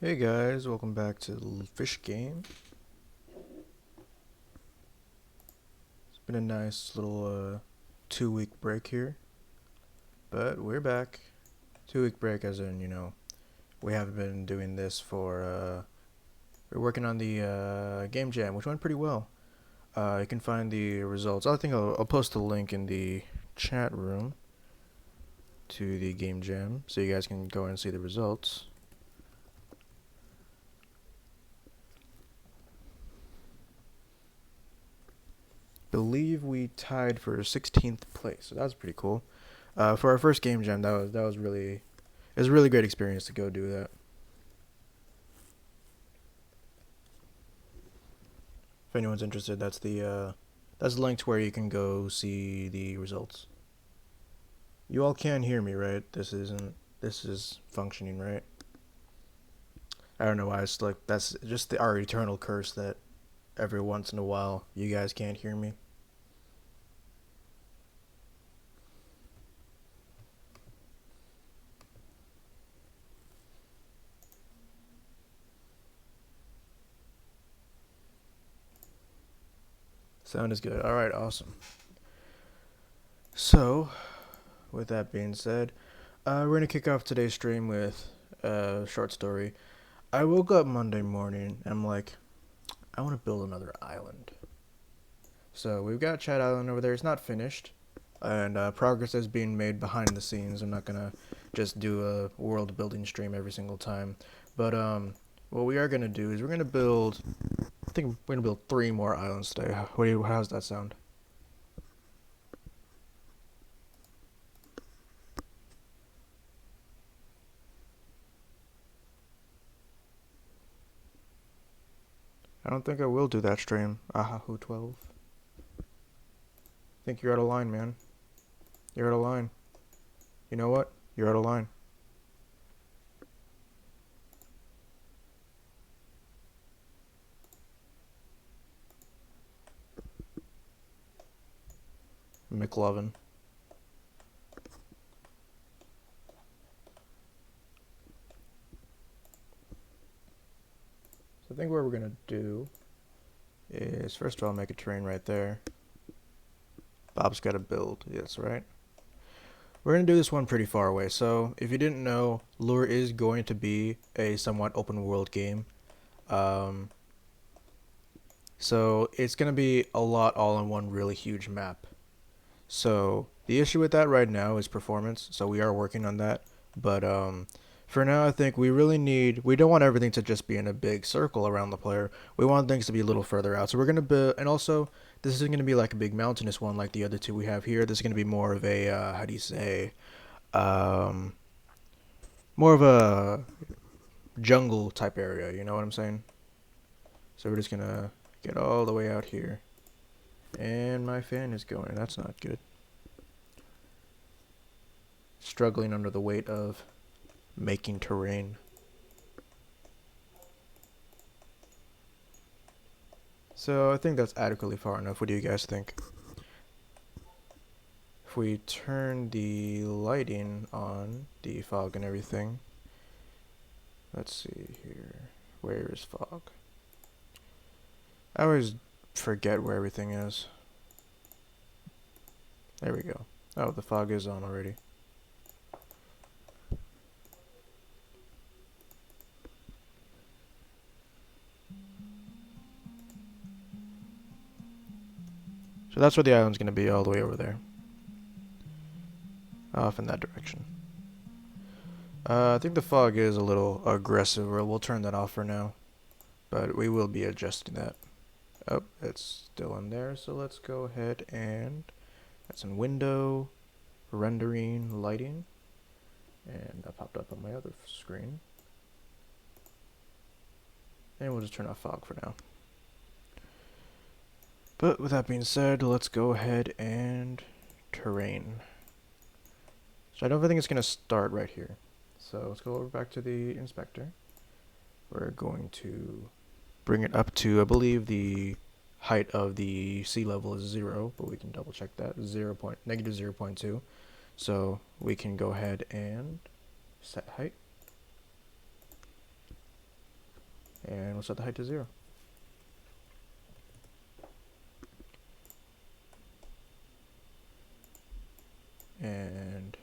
Hey guys, welcome back to the Fish Game. It's been a nice little 2 week break here, but we're back. 2 week break, as in, we haven't been doing this we're working on the game jam, which went pretty well. You can find the results. I think I'll post a link in the chat room to the game jam so you guys can go and see the results. Believe we tied for 16th place, so that was pretty cool. For our first game jam, that was really, it was a really great experience to go do that. If anyone's interested, that's linked where you can go see the results. You all can hear me, right? This is functioning, right? I don't know why it's like that's just our eternal curse that every once in a while you guys can't hear me. Sound is good. All right, awesome. So, with that being said, we're gonna kick off today's stream with a short story. I woke up Monday morning and I'm like, I want to build another island. So we've got Chat Island over there. It's not finished, and progress is being made behind the scenes. I'm not gonna just do a world building stream every single time, but what we are gonna do is we're gonna build. I think we're gonna build 3 more islands today. How's that sound? I don't think I will do that stream. Aha, who 12? Think you're out of line, man. You're out of line. You know what? You're out of line. McLovin. So I think what we're gonna do is first of all make a terrain right there. Bob's got to build. Yes, right. We're going to do this one pretty far away. So, if you didn't know, Lure is going to be a somewhat open world game. Um, so, it's going to be a lot all on one really huge map. So, the issue with that right now is performance. So, we are working on that. But for now, I think we don't want everything to just be in a big circle around the player. We want things to be a little further out. So, we're going to build, and also, this isn't going to be like a big mountainous one like the other two we have here. This is going to be more of a, how do you say, um, more of a jungle type area, you know what I'm saying? So we're just gonna get all the way out here. And my fan is going, that's not good. Struggling under the weight of making terrain. So I think that's adequately far enough. What do you guys think? If we turn the lighting on, the fog and everything. Let's see here. Where is fog? I always forget where everything is. There we go. Oh, the fog is on already. So that's where the island's going to be, all the way over there. Off in that direction. I think the fog is a little aggressive. We'll turn that off for now. But we will be adjusting that. Oh, it's still in there. So let's go ahead and... That's in window, rendering, lighting. And that popped up on my other screen. And we'll just turn off fog for now. But with that being said, let's go ahead and terrain. So I don't think it's going to start right here. So let's go over back to the inspector. We're going to bring it up to, I believe the height of the sea level is 0, but we can double check that, negative 0.2. So we can go ahead and set height. And we'll set the height to 0. And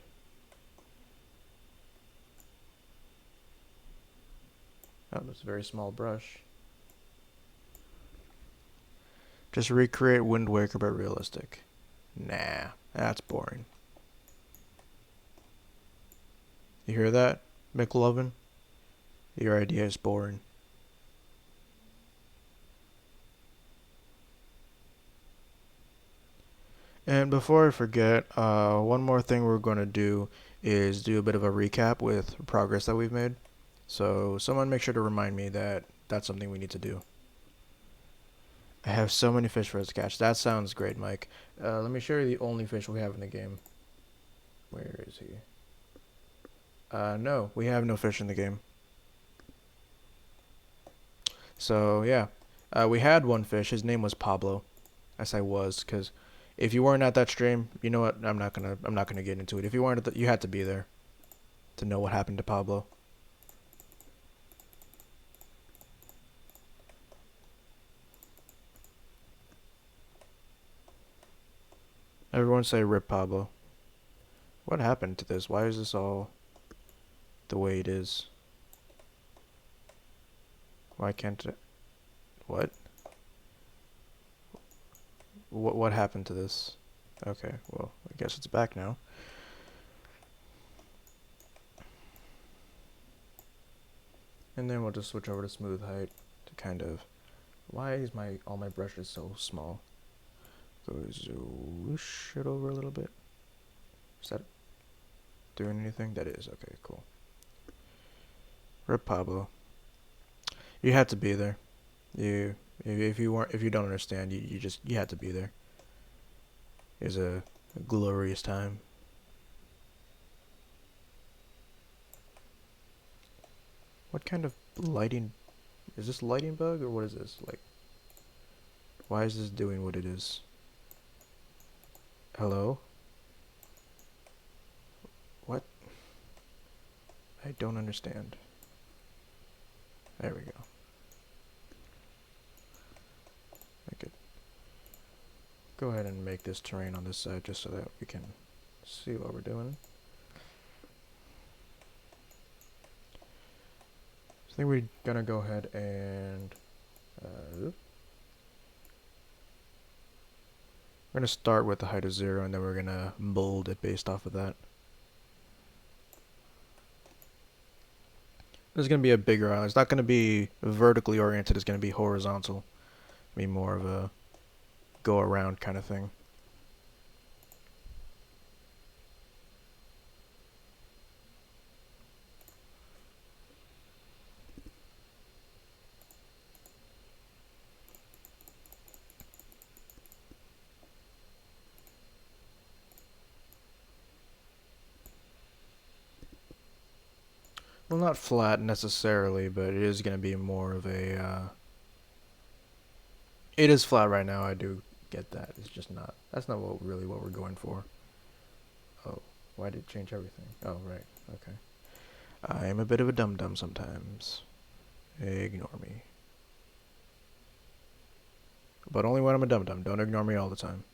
oh, that's a very small brush. Just recreate Wind Waker but realistic. Nah, that's boring. You hear that, McLovin? Your idea is boring. And before I forget, one more thing we're going to do is do a bit of a recap with progress that we've made. So someone make sure to remind me that that's something we need to do. I have so many fish for us to catch. That sounds great, Mike. Let me show you the only fish we have in the game. Where is he? No, we have no fish in the game. So yeah, we had one fish. His name was Pablo. I say was because if you weren't at that stream, you know what? I'm not gonna get into it. If you weren't, you had to be there to know what happened to Pablo. Everyone say rip Pablo. What happened to this? Why is this all the way it is? Why can't it? What? What happened to this? Okay, well, I guess it's back now. And then we'll just switch over to smooth height to kind of. Why is all my brushes so small? Go whoosh it over a little bit. Is that doing anything? That is. Okay, cool. Rip Pablo. You had to be there. If you don't understand, you had to be there. It was a glorious time. What kind of lighting is this? Lighting bug or what is this? Like, why is this doing what it is? Hello? What? I don't understand. There we go. Make it. Go ahead and make this terrain on this side just so that we can see what we're doing. I think we're gonna go ahead and we're gonna start with the height of 0 and then we're gonna mold it based off of that. There's gonna be a bigger island. It's not gonna be vertically oriented, it's gonna be horizontal. Be more of a go around kind of thing. Well, not flat necessarily, but it is going to be more of a, it is flat right now, I do get that. It's just not, that's not really what we're going for. Oh, why did it change everything? Oh, right, okay. I am a bit of a dum-dum sometimes. Ignore me. But only when I'm a dum-dum, don't ignore me all the time.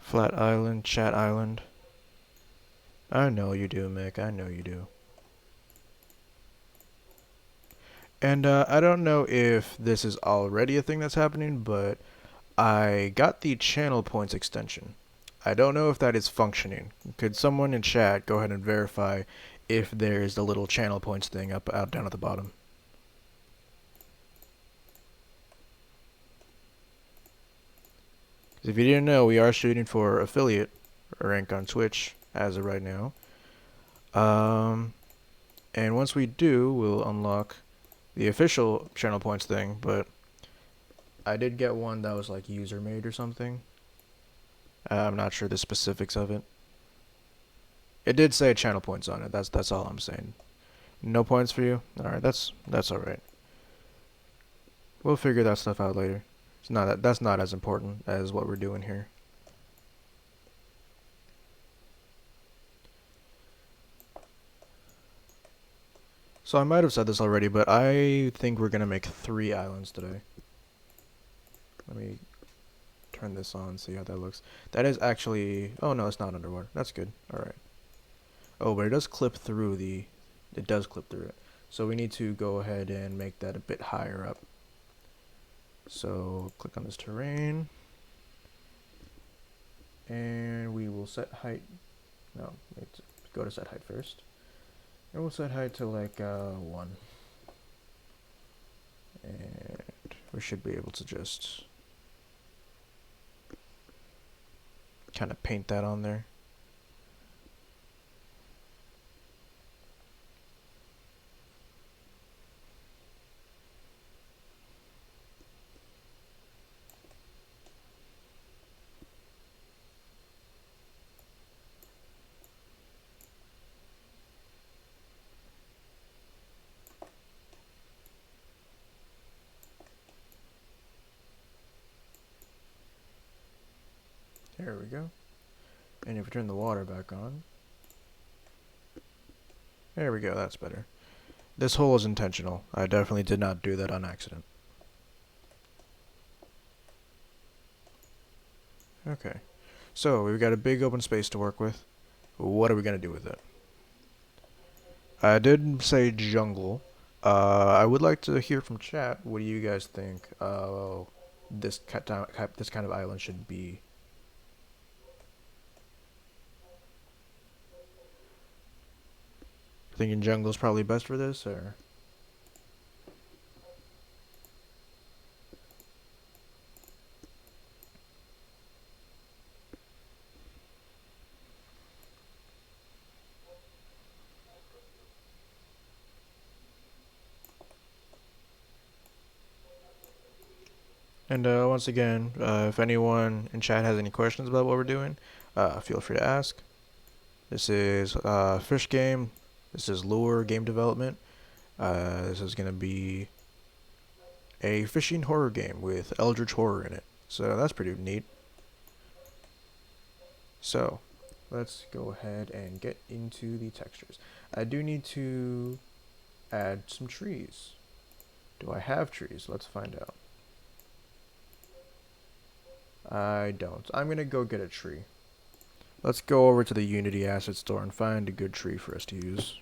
Flat Island, Chat Island. I know you do, Mick. I know you do. And I don't know if this is already a thing that's happening, but I got the channel points extension. I don't know if that is functioning. Could someone in chat go ahead and verify if there's the little channel points thing out down at the bottom? If you didn't know, we are shooting for affiliate rank on Twitch as of right now. And once we do, we'll unlock the official channel points thing, but I did get one that was like user made or something. I'm not sure the specifics of it. It did say channel points on it. That's all I'm saying. No points for you? Alright, that's alright. We'll figure that stuff out later. That's not as important as what we're doing here. So I might have said this already, but I think we're gonna make 3 islands today. Let me turn this on, see how that looks. That is actually, oh no, it's not underwater. That's good. All right. Oh, but it does clip through it does clip through it. So we need to go ahead and make that a bit higher up. So click on this terrain, and we will set height. No, let's go to set height first, and we'll set height to like 1, and we should be able to just kind of paint that on there. There we go. And if we turn the water back on, there we go, that's better. This hole is intentional. I definitely did not do that on accident. Okay. So, we've got a big open space to work with. What are we going to do with it? I did say jungle. I would like to hear from chat. What do you guys think this kind of island should be? Thinking jungle's probably best for this, or? And once again, if anyone in chat has any questions about what we're doing, feel free to ask. This is fish game. This is lure game development. This is gonna be a fishing horror game with eldritch horror in it. So that's pretty neat. So let's go ahead and get into the textures. I do need to add some trees. Do I have trees? Let's find out. I don't. I'm gonna go get a tree. Let's go over to the Unity asset store and find a good tree for us to use.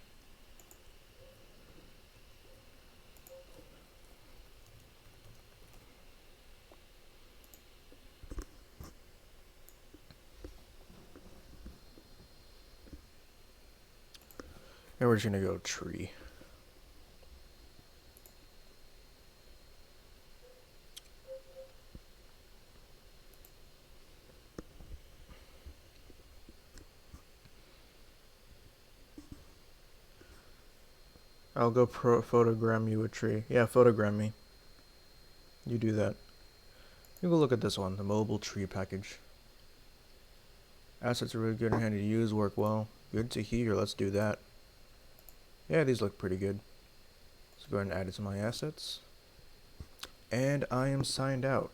And we're just gonna go tree. I'll go photogram you a tree. Yeah, photogram me. You do that. You go look at this one, the mobile tree package. Assets are really good and handy to use, work well. Good to hear, let's do that. Yeah, these look pretty good. Let's go ahead and add it to my assets. And I am signed out.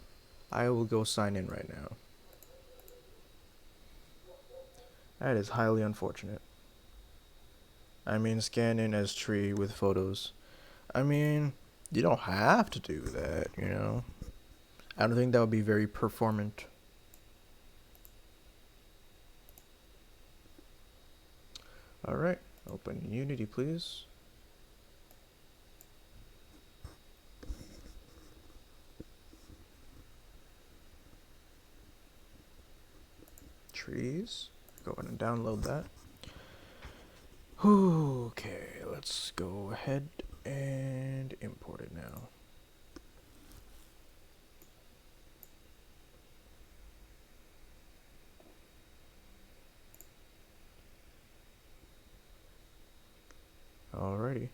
I will go sign in right now. That is highly unfortunate. I mean, scan in as tree with photos. I mean, you don't have to do that, you know? I don't think that would be very performant. Alright, open Unity, please. Trees. Go ahead and download that. Okay, let's go ahead and import it now. Alrighty.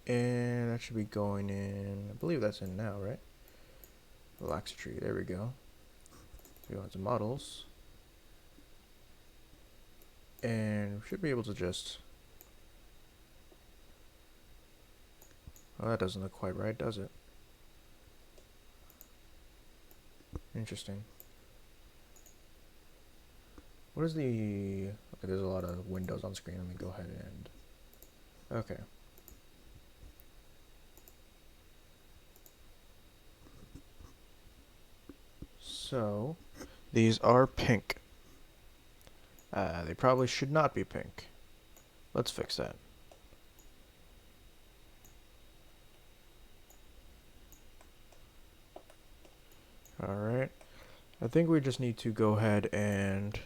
And that should be going in, I believe that's in now, right? Relax tree, there we go. We go into models. And we should be able to just, well, that doesn't look quite right, does it? Interesting. What is the... Okay, there's a lot of windows on screen. Let me go ahead and... Okay. So, these are pink. They probably should not be pink. Let's fix that. Alright. I think we just need to go ahead and...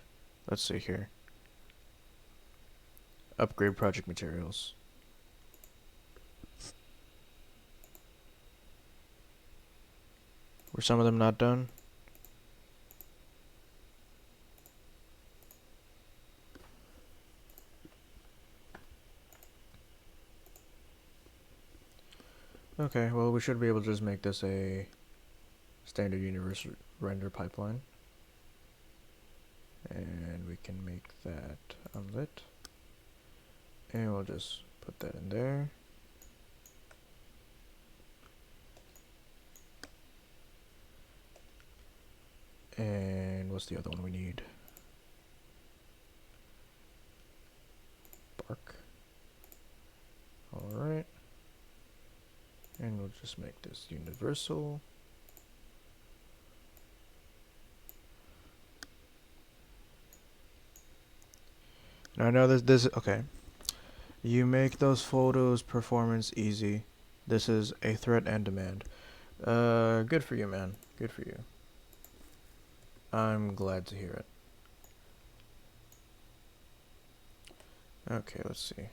Let's see here. Upgrade project materials. Were some of them not done? Okay, well we should be able to just make this a standard universal render pipeline. And we can make that unlit. And we'll just put that in there. And what's the other one we need? Bark. Alright. And we'll just make this universal. Now I know this okay. You make those photos performance easy. This is a threat and demand. Good for you, man. Good for you. I'm glad to hear it. Okay, let's see.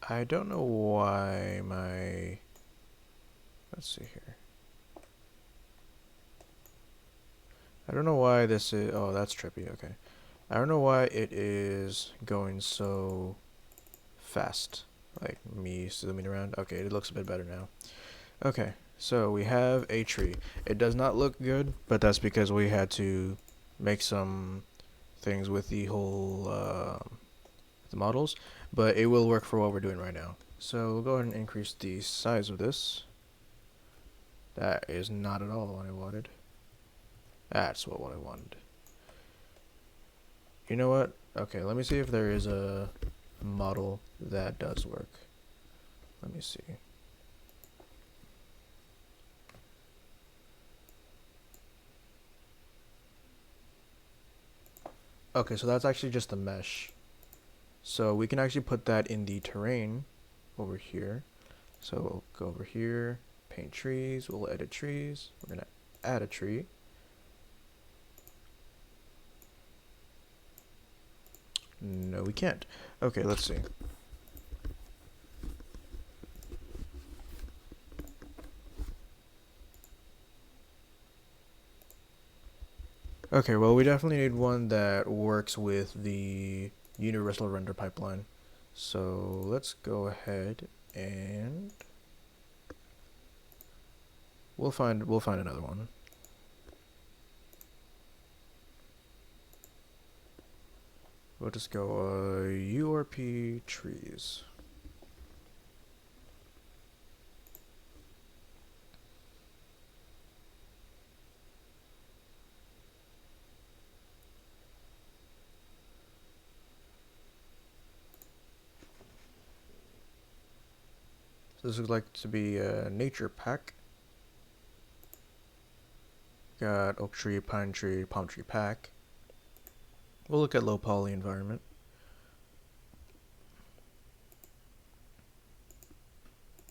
I don't know why my... Let's see here. I don't know why this is... Oh, that's trippy, okay. I don't know why it is going so fast. Like, me zooming around. Okay, it looks a bit better now. Okay, so we have a tree. It does not look good, but that's because we had to make some things with the whole... the models. But it will work for what we're doing right now. So we'll go ahead and increase the size of this. That is not at all what I wanted. That's what I wanted. You know what? Okay, let me see if there is a model that does work. Let me see. Okay, so that's actually just the mesh. So we can actually put that in the terrain over here. So we'll go over here, paint trees, we'll edit trees. We're gonna add a tree. No, we can't. Okay, let's see. Okay, well, we definitely need one that works with the universal render pipeline. So let's go ahead and we'll find another one. We'll just go URP trees. So this looks like to be a nature pack. Got oak tree, pine tree, palm tree pack. We'll look at low poly environment.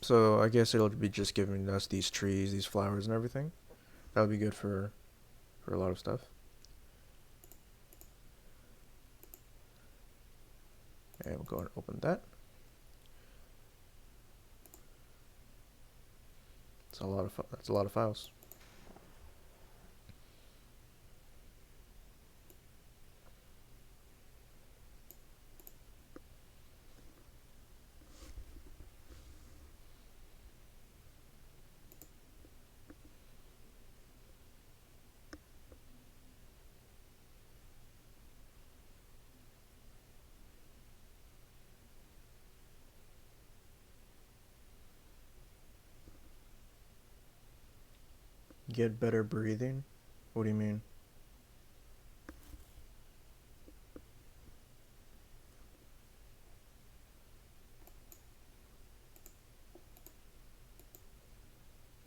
So I guess it'll be just giving us these trees, these flowers and everything. That would be good for a lot of stuff. And we'll go and open that. That's a lot of files. Get better breathing? What do you mean?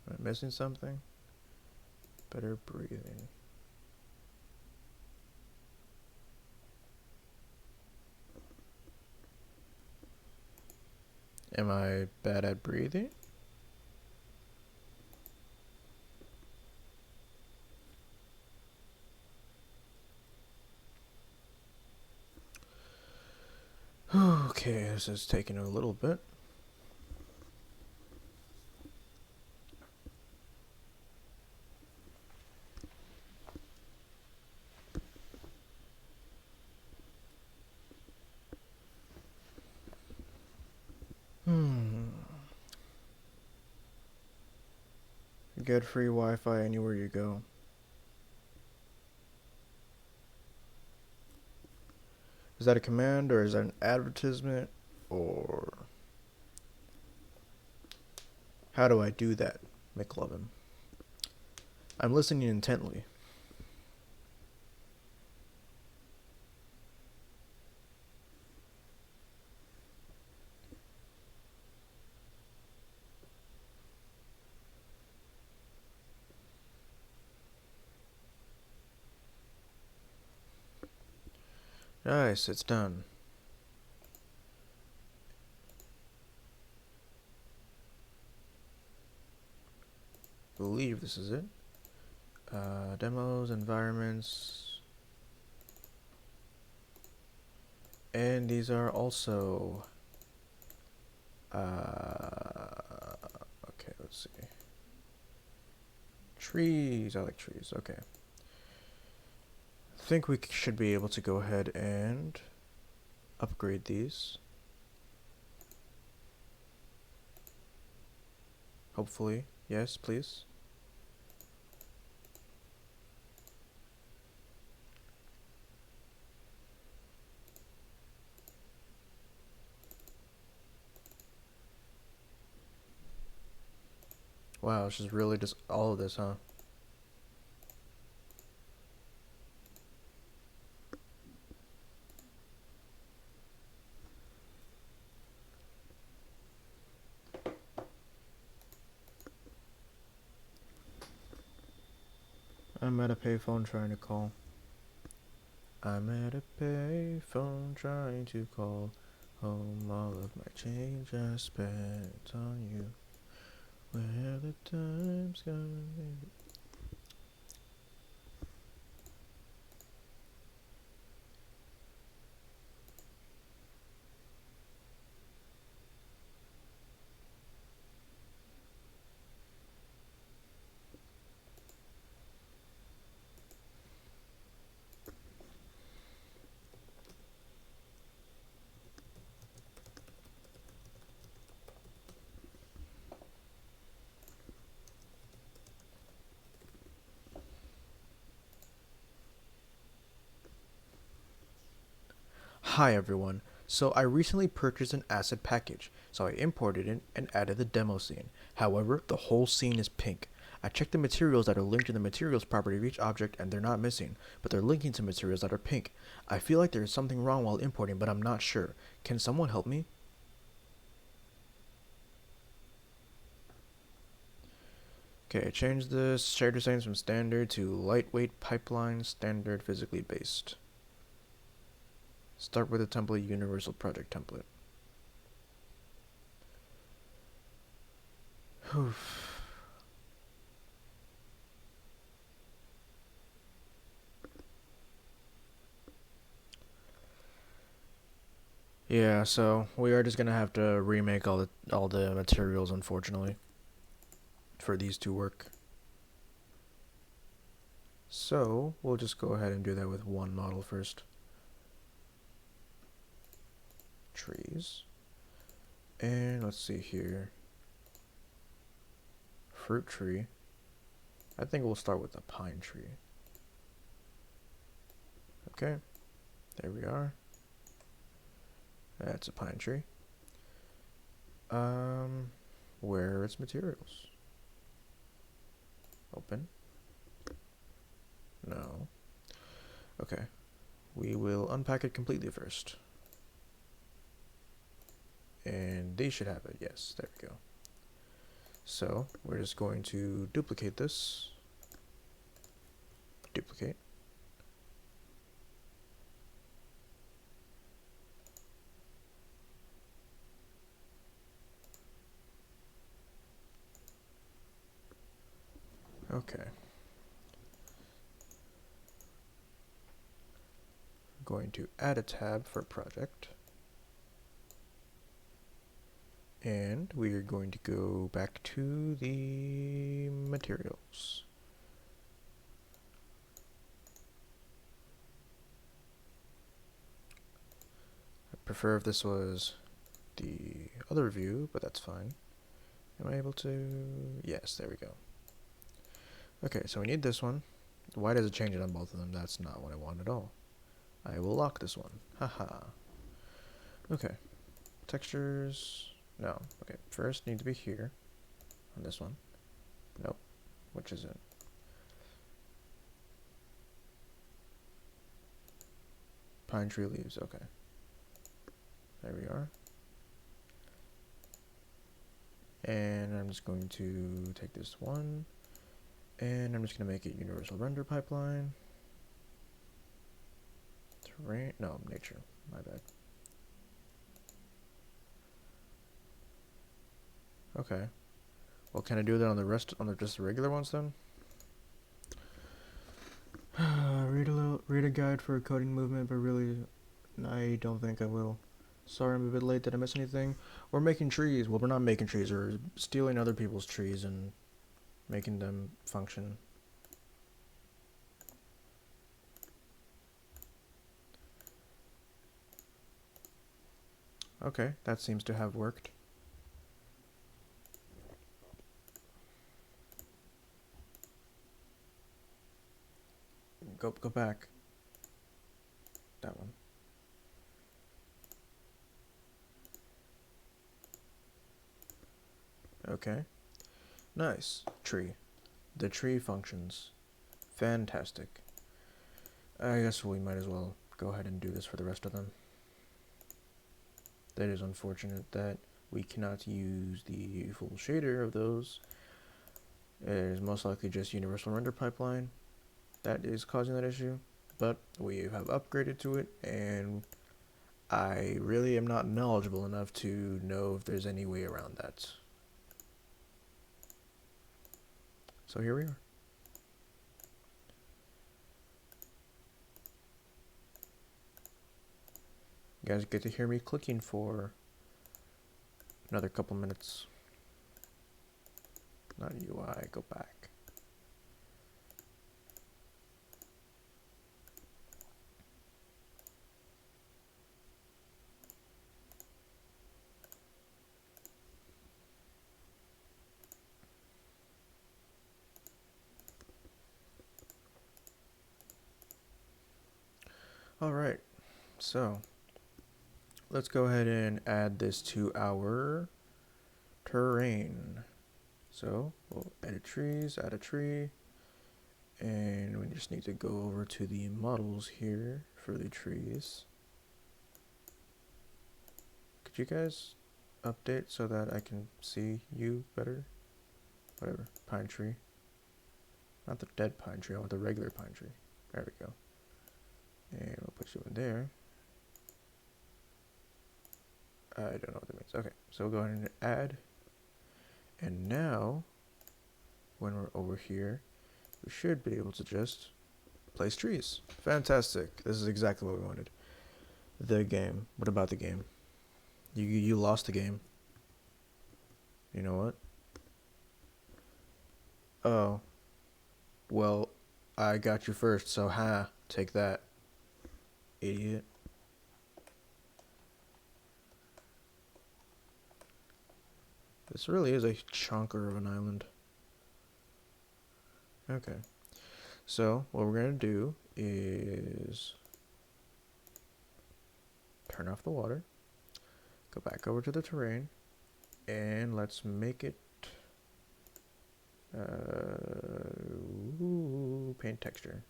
Am I missing something? Better breathing. Am I bad at breathing? Okay, this is taking a little bit. Get free Wi-Fi anywhere you go. Is that a command or is that an advertisement? Or how do I do that, McLovin? I'm listening intently. Nice, it's done. Believe this is it. Demos, environments, and these are also okay, let's see. Trees, I like trees. Okay, I think we should be able to go ahead and upgrade these, hopefully. Yes, please. Wow, it's just really just all of this, huh? I'm at a payphone trying to call. I'm at a payphone trying to call home. All of my change I spent on you. Where the time's gone. Hi everyone. So I recently purchased an asset package, so I imported it and added the demo scene. However, the whole scene is pink. I checked the materials that are linked to the materials property of each object and they're not missing, but they're linking to materials that are pink. I feel like there is something wrong while importing, but I'm not sure. Can someone help me? Okay, change this shared designs from standard to lightweight pipeline standard physically based. Start with the template universal project template. Oof. Yeah, so we are just gonna have to remake all the materials, unfortunately, for these to work. So we'll just go ahead and do that with one model first. Trees. And let's see here. Fruit tree. I think we'll start with the pine tree. Okay, there we are. That's a pine tree. Where are its materials? Open. No. Okay. We will unpack it completely first. And they should have it. Yes, there we go. So we're just going to duplicate this. Duplicate. Okay. Going to add a tab for project. And we are going to go back to the materials. I prefer if this was the other view, but that's fine. Am I able to? Yes, there we go. Okay, so we need this one. Why does it change it on both of them? That's not what I want at all. I will lock this one. Haha. Okay. Textures. No. Okay, first need to be here. On this one. Nope. Which is it? Pine tree leaves. Okay. There we are. And I'm just going to take this one. And I'm just going to make it universal render pipeline. Terrain. No, nature. My bad. Okay. Well, can I do that on the rest, on the just the regular ones then? Read a guide for a coding movement, but really, I don't think I will. Sorry, I'm a bit late. Did I miss anything? We're making trees. Well, we're not making trees. We're stealing other people's trees and making them function. Okay, that seems to have worked. Go back. That one. Okay. Nice. Tree. The tree functions. Fantastic. I guess we might as well go ahead and do this for the rest of them. That is unfortunate that we cannot use the full shader of those. It is most likely just universal render pipeline that is causing that issue, but we have upgraded to it, and I really am not knowledgeable enough to know if there's any way around that. So here we are. You guys get to hear me clicking for another couple minutes. Not UI, go back. Alright, so let's go ahead and add this to our terrain. So we'll edit trees, add a tree, and we just need to go over to the models here for the trees. Could you guys update so that I can see you better? Whatever, pine tree. Not the dead pine tree, I want the regular pine tree. There we go. And we'll put you in there. I don't know what that means. Okay, so we'll go ahead and add. And now, when we're over here, we should be able to just place trees. Fantastic. This is exactly what we wanted. The game. What about the game? You lost the game. You know what? Oh. Well, I got you first, so take that. Idiot. This really is a chunker of an island. Okay. So, what we're going to do is turn off the water, go back over to the terrain, and let's make it paint texture.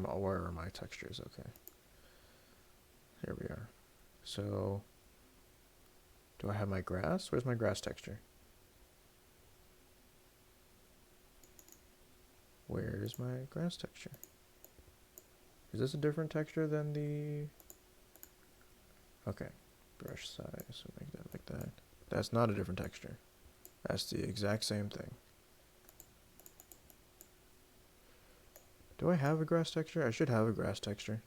where are my textures? Okay. Here we are. So, do I have my grass? Where's my grass texture? Where is my grass texture? Is this a different texture than the... Okay. Brush size, so make that like that. That's not a different texture. That's the exact same thing. Do I have a grass texture? I should have a grass texture.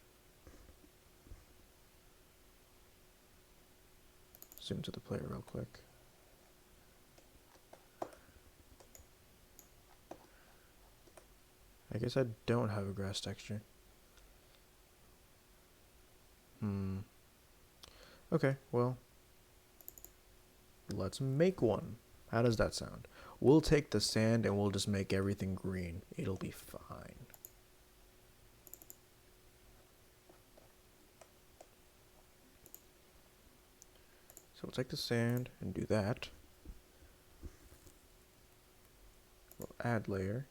Zoom to the player real quick. I guess I don't have a grass texture. Okay, well, let's make one. How does that sound? We'll take the sand and we'll just make everything green. It'll be fine. So we'll take the sand and do that. We'll add layer.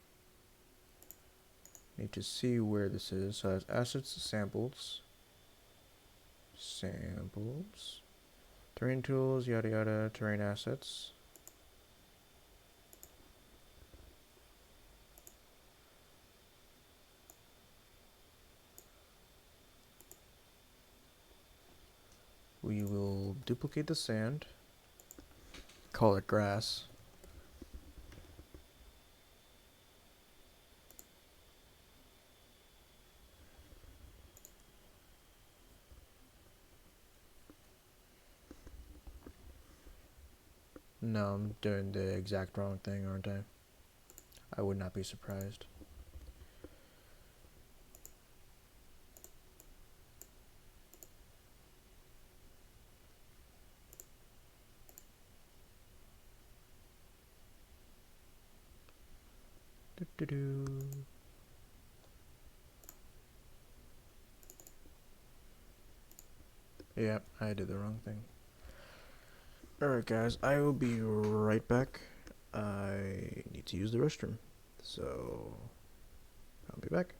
Need to see where this is. So it's assets, samples. Samples. Terrain tools, yada yada, terrain assets. We will duplicate the sand. Call it grass. No, I'm doing the exact wrong thing, aren't I? I would not be surprised. Yep, I did the wrong thing. Alright guys, I will be right back. I need to use the restroom. So, I'll be back.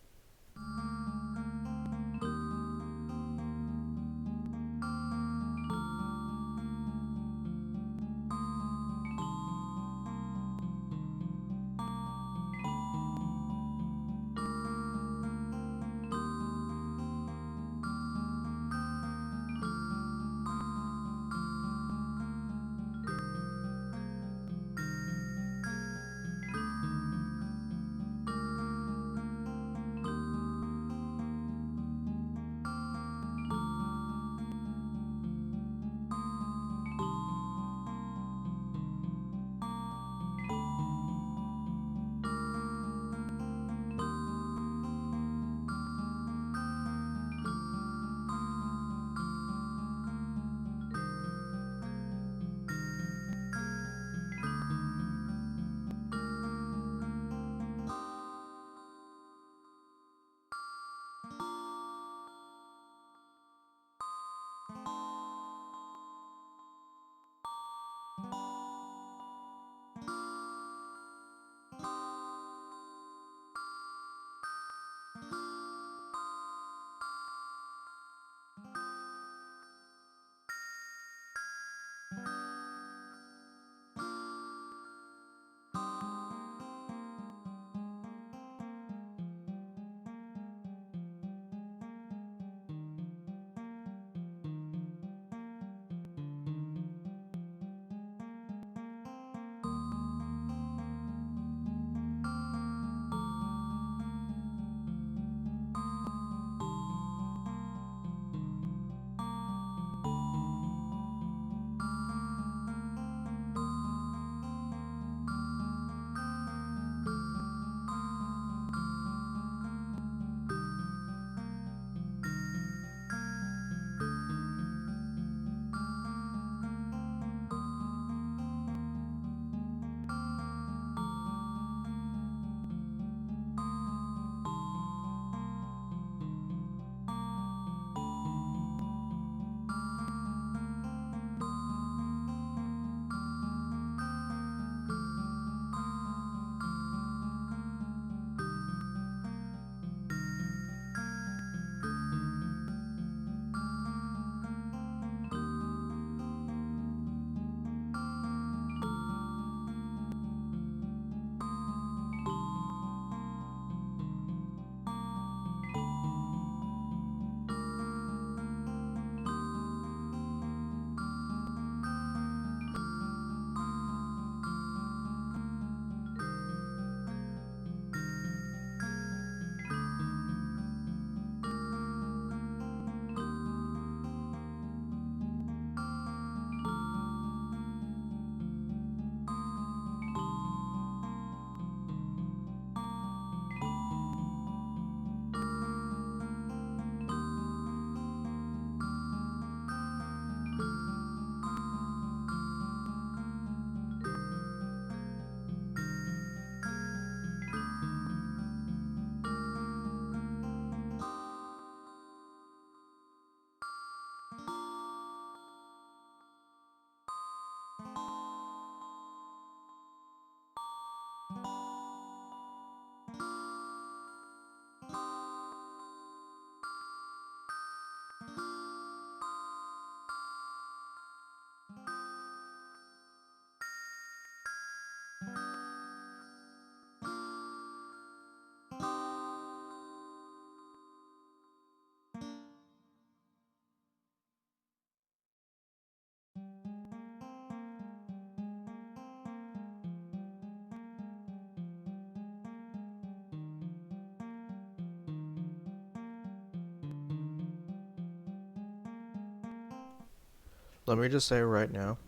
Let me just say right now,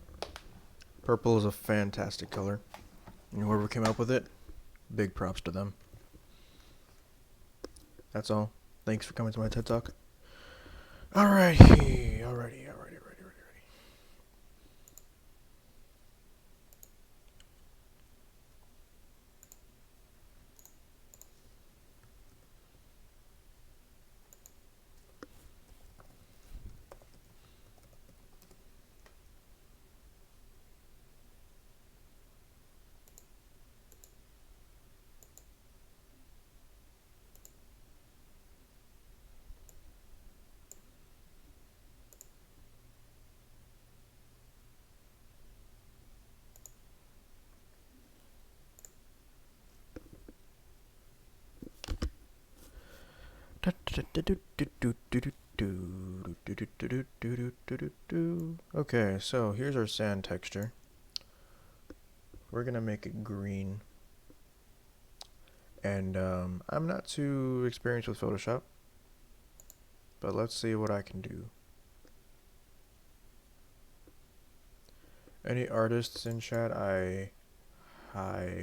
purple is a fantastic color. And whoever came up with it, big props to them. That's all. Thanks for coming to my TED Talk. Alrighty. Okay, so here's our sand texture. We're gonna make it green. And I'm not too experienced with Photoshop, but let's see what I can do. Any artists in chat, I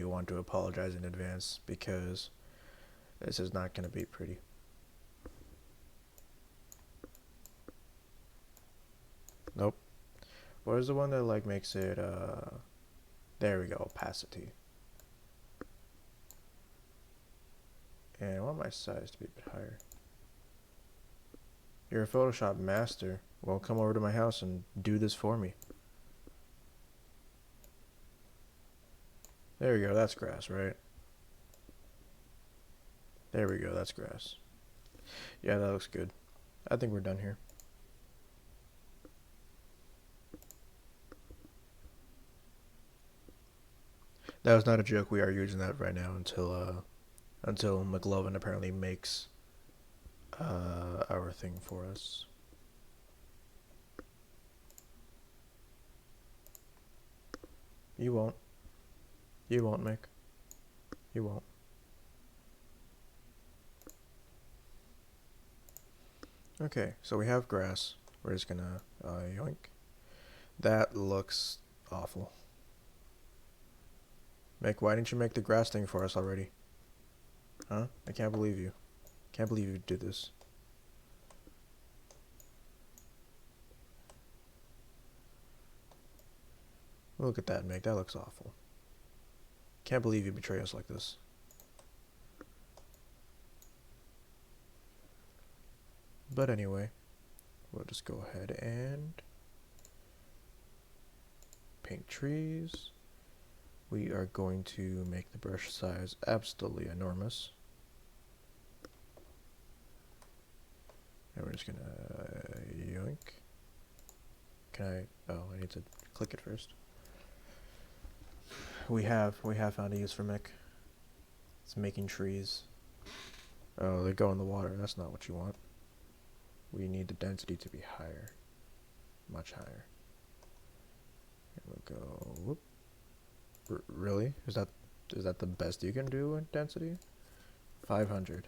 want to apologize in advance because this is not gonna be pretty. Nope. What is the one that like makes it there we go, opacity. And I want my size to be a bit higher. You're a Photoshop master. Well, come over to my house and do this for me. There we go, that's grass, right? There we go, that's grass. Yeah, that looks good. I think we're done here. That was not a joke. We are using that right now until McLovin apparently makes our thing for us. You won't. You won't, Mick. You won't. Okay, so we have grass. We're just gonna yoink. That looks awful. Mick, why didn't you make the grass thing for us already? Huh? I can't believe you. Can't believe you did this. Look at that, Mick. That looks awful. Can't believe you betray us like this. But anyway, we'll just go ahead and paint trees. We are going to make the brush size absolutely enormous. And we're just gonna yoink. Can I? Oh, I need to click it first. We have found a use for Mick. It's making trees. Oh, they go in the water. That's not what you want. We need the density to be higher, much higher. And we'll go. Whoop. Really? Is that the best you can do in density? 500.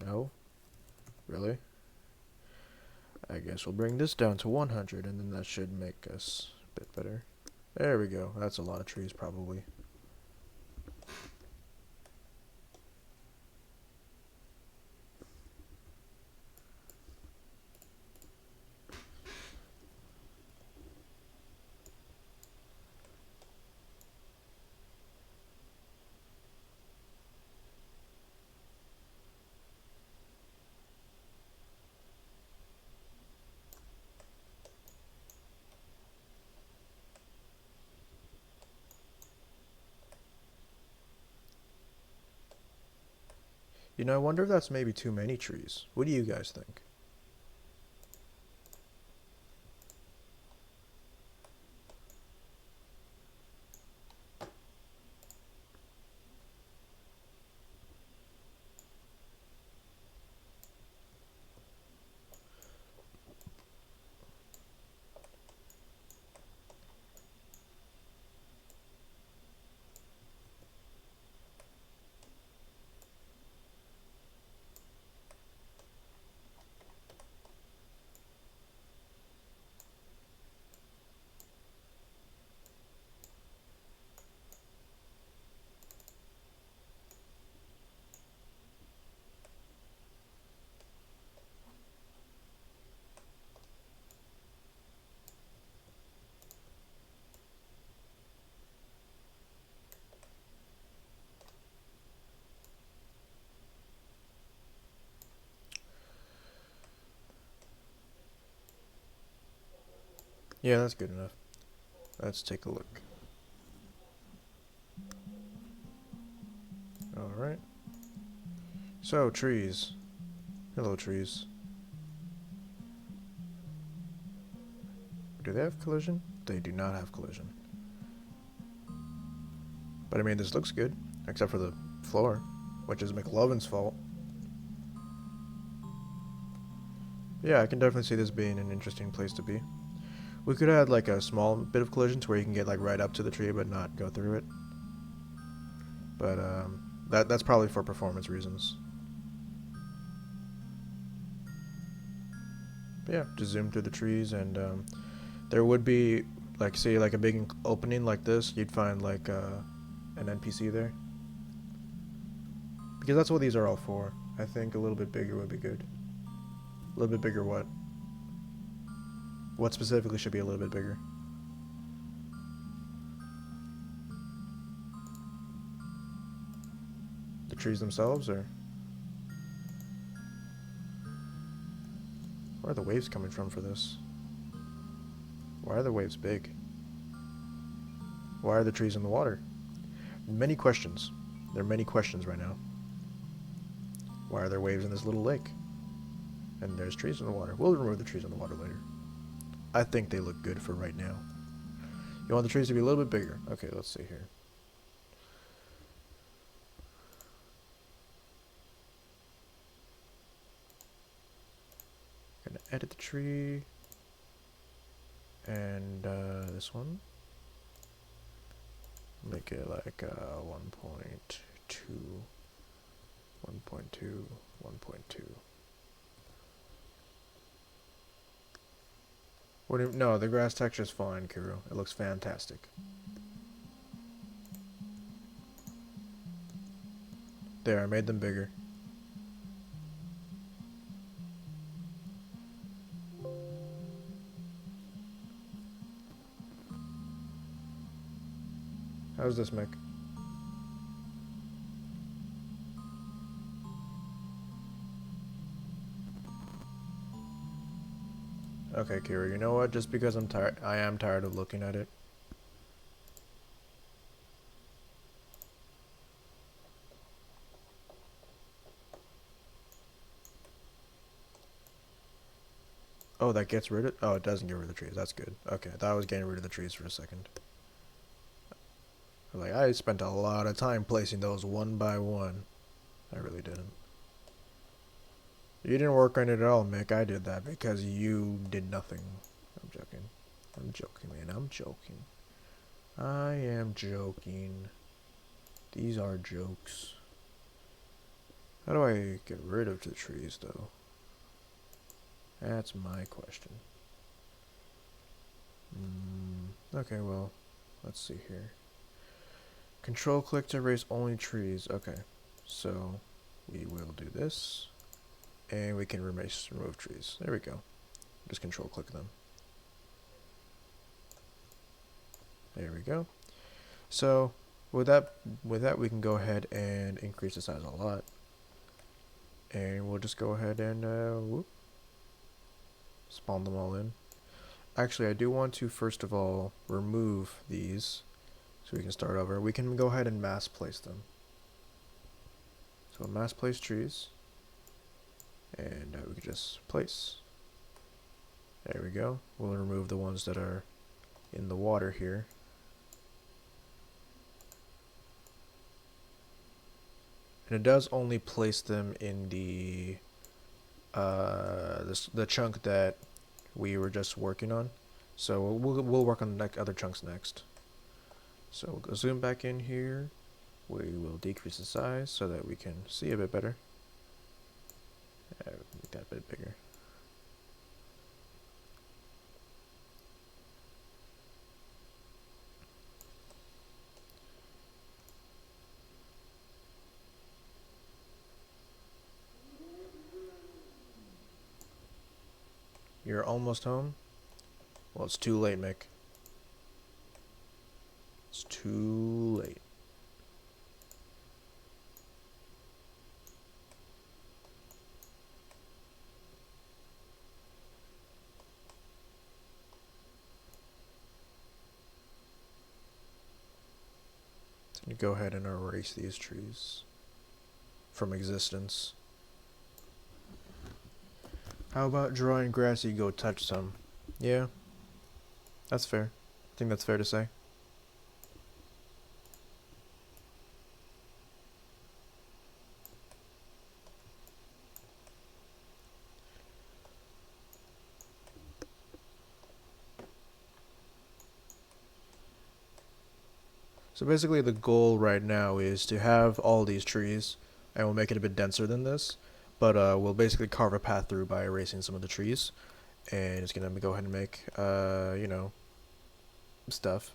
No? Really? I guess we'll bring this down to 100 and then that should make us a bit better. There we go. That's a lot of trees probably. You know, I wonder if that's maybe too many trees. What do you guys think? Yeah, that's good enough. Let's take a look. Alright. So, trees. Hello, trees. Do they have collision? They do not have collision. But I mean, this looks good. Except for the floor, which is McLovin's fault. Yeah, I can definitely see this being an interesting place to be. We could add like a small bit of collision to where you can get like right up to the tree but not go through it. But that's probably for performance reasons. But yeah, just zoom through the trees and there would be like say like a big opening like this. You'd find like an NPC there because that's what these are all for. I think a little bit bigger would be good. A little bit bigger what? What specifically should be a little bit bigger? The trees themselves, or where are the waves coming from for this? Why are the waves big? Why are the trees in the water? Many questions. There are many questions right now. Why are there waves in this little lake? And there's trees in the water. We'll remove the trees in the water later. I think they look good for right now. You want the trees to be a little bit bigger. Okay, let's see here. Gonna edit the tree. And this one. Make it like 1.2, 1.2, 1.2. What do you, no, the grass texture is fine, Kuro. It looks fantastic. There, I made them bigger. How's this, Mick? Okay, Kira, you know what? Just because I am tired of looking at it. Oh, that gets rid of... Oh, it doesn't get rid of the trees. That's good. Okay, I thought I was getting rid of the trees for a second. Like, I spent a lot of time placing those one by one. I really didn't. You didn't work on it at all, Mick. I did that because you did nothing. I'm joking. I'm joking, man. I'm joking. I am joking. These are jokes. How do I get rid of the trees, though? That's my question. Okay, well, let's see here. Control click to erase only trees. Okay, so we will do this. And we can remove trees. There we go. Just control click them. There we go. So with that we can go ahead and increase the size a lot. And we'll just go ahead and spawn them all in. Actually, I do want to first of all remove these so we can start over. We can go ahead and mass place them. So mass place trees. And we can just place. There we go. We'll remove the ones that are in the water here. And it does only place them in the the chunk that we were just working on. So we'll work on the other chunks next. So we'll go zoom back in here. We will decrease the size so that we can see a bit better. Make that a bit bigger. You're almost home? Well, it's too late, Mick. It's too late. And go ahead and erase these trees from existence. How about drawing grass you go touch some? Yeah, that's fair. I think that's fair to say. So basically the goal right now is to have all these trees, and we'll make it a bit denser than this, but we'll basically carve a path through by erasing some of the trees, and it's gonna go ahead and make, you know, stuff.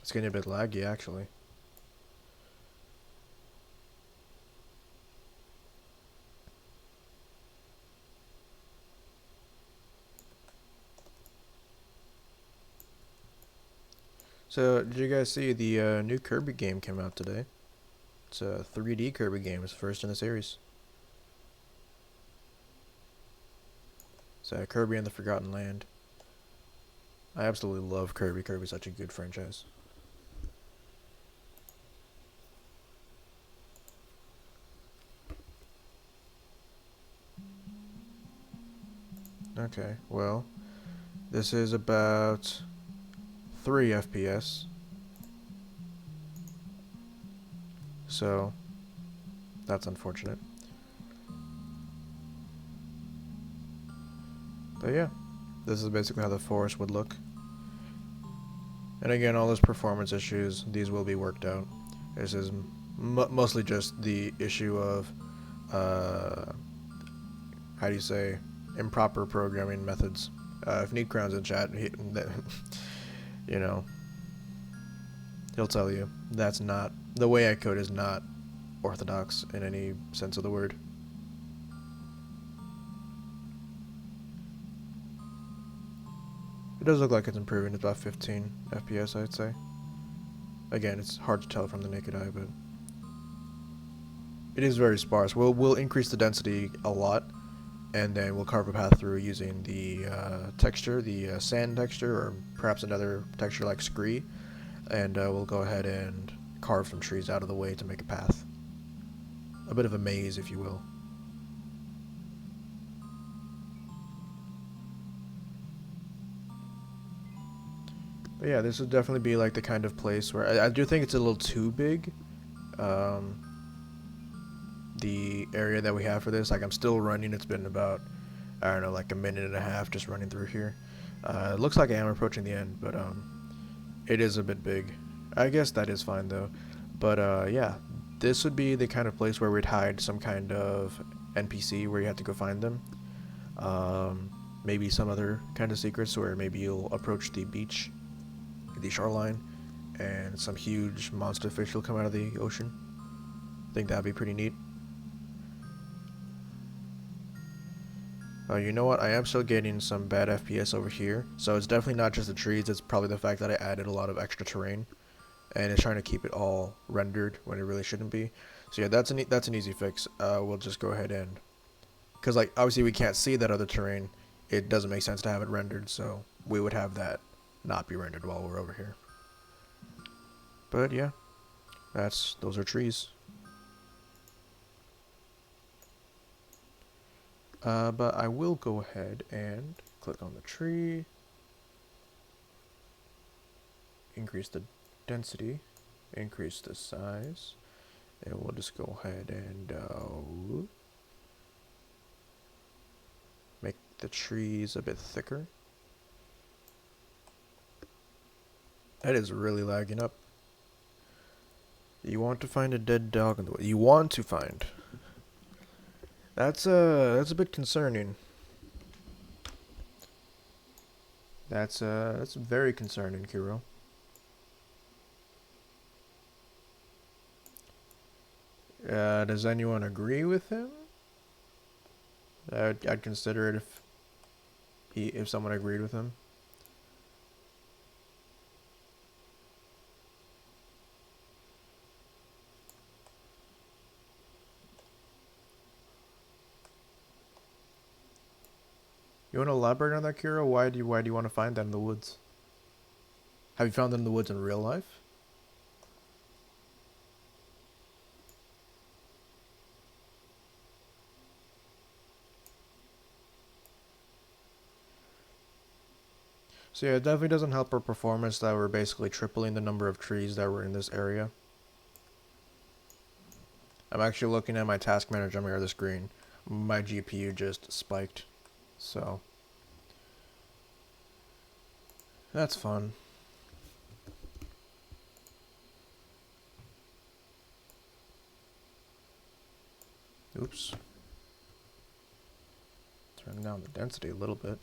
It's getting a bit laggy actually. So, did you guys see the new Kirby game came out today? It's a 3D Kirby game. It's the first in the series. It's Kirby and the Forgotten Land. I absolutely love Kirby. Kirby's such a good franchise. Okay, well, this is about 3 FPS. So, that's unfortunate. But yeah, this is basically how the forest would look. And again, all those performance issues, these will be worked out. This is mostly just the issue of, how do you say, improper programming methods. If Need Crown's in chat, you know, he'll tell you that's not, the way I code is not orthodox in any sense of the word. It does look like it's improving. It's about 15 FPS, I'd say. Again, it's hard to tell from the naked eye, but it is very sparse. We'll increase the density a lot, and then we'll carve a path through using the texture, the sand texture, or perhaps another texture like scree, and we'll go ahead and carve some trees out of the way to make a path. A bit of a maze, if you will. But yeah, this would definitely be like the kind of place where I do think it's a little too big. The area that we have for this, like I'm still running. It's been about, I don't know, like a minute and a half just running through here. It looks like I am approaching the end, but it is a bit big. I guess that is fine though. But yeah, this would be the kind of place where we'd hide some kind of NPC where you have to go find them. Maybe some other kind of secrets where maybe you'll approach the beach, the shoreline, and some huge monster fish will come out of the ocean. I think that'd be pretty neat. You know what? I am still getting some bad FPS over here, so it's definitely not just the trees. It's probably the fact that I added a lot of extra terrain, and it's trying to keep it all rendered when it really shouldn't be. So yeah, that's an easy fix. We'll just go ahead and, because like obviously we can't see that other terrain, it doesn't make sense to have it rendered. So we would have that not be rendered while we're over here. But yeah, those are trees. But I will go ahead and click on the tree, increase the density, increase the size, and we'll just go ahead and make the trees a bit thicker. That is really lagging up. You want to find a dead dog in the way. You want to find. That's a bit concerning. That's very concerning, Kiro. Does anyone agree with him? I'd consider it if someone agreed with him. You want to elaborate on that, Kira? Why do you want to find that in the woods? Have you found them in the woods in real life? So yeah, it definitely doesn't help our performance that we're basically tripling the number of trees that were in this area. I'm actually looking at my task manager on my other screen. My GPU just spiked. So that's fun. Oops. Turn down the density a little bit.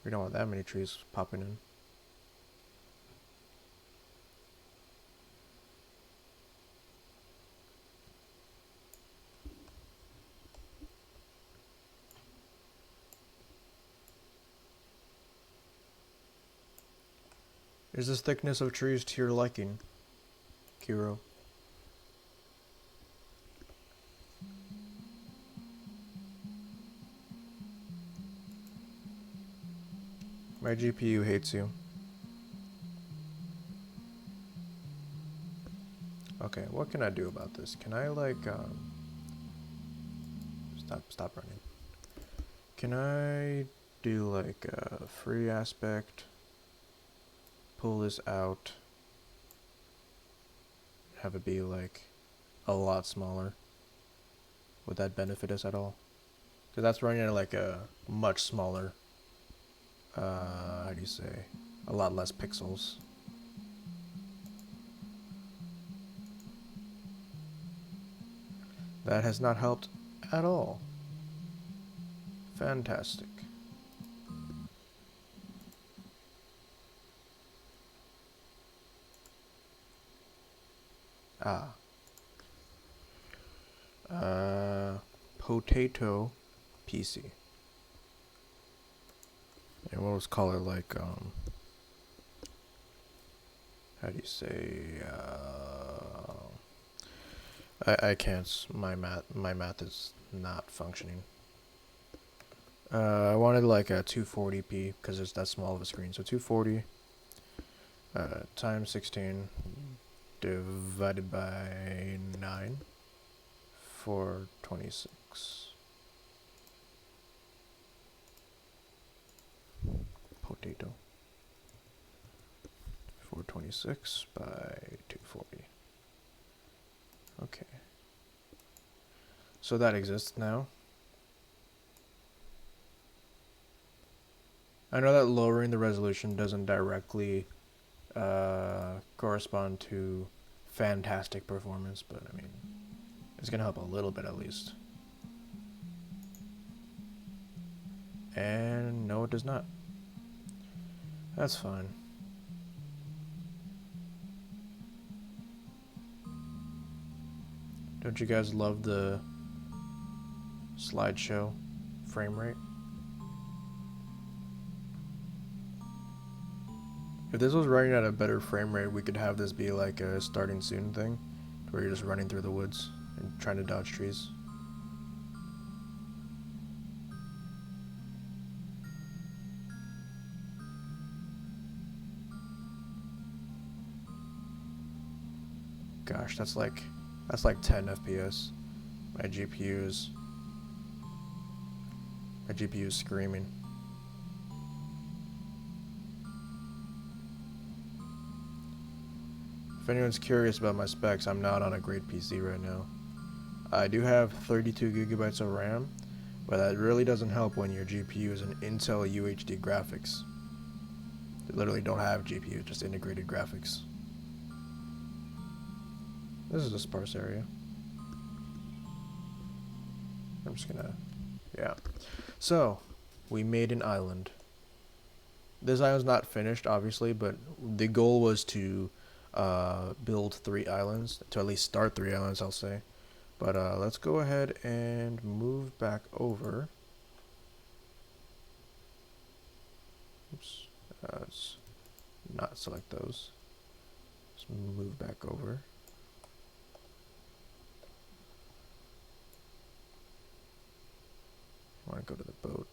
We don't want that many trees popping in. Is this thickness of trees to your liking, Kiro? My GPU hates you. Okay, what can I do about this? Can I stop running. Can I do like a free aspect, pull this out, have it be like a lot smaller? Would that benefit us at all? Because that's running at like a much smaller, how do you say, a lot less pixels. That has not helped at all. Fantastic. Ah. Potato PC. And we'll just call it like, how do you say, I can't, my math is not functioning. I wanted like a 240p because it's that small of a screen. So 240 times 16 divided by 9 for 26. Potato. 426 by 240. Okay. So that exists now. I know that lowering the resolution doesn't directly correspond to fantastic performance, but I mean, it's gonna help a little bit at least. And no, it does not. That's fine. Don't you guys love the slideshow frame rate? If this was running at a better frame rate, we could have this be like a starting soon thing, where you're just running through the woods and trying to dodge trees. Gosh, that's like 10 FPS. My GPU is screaming. If anyone's curious about my specs, I'm not on a great PC right now. I do have 32 gigabytes of RAM, but that really doesn't help when your GPU is an Intel UHD graphics. They literally don't have GPU, just integrated graphics. This is a sparse area. I'm just gonna, yeah. So, we made an island. This island's not finished, obviously, but the goal was to build 3 islands, to at least start 3 islands, I'll say. But let's go ahead and move back over. Oops, let's not select those. Let's move back over. I want to go to the boat.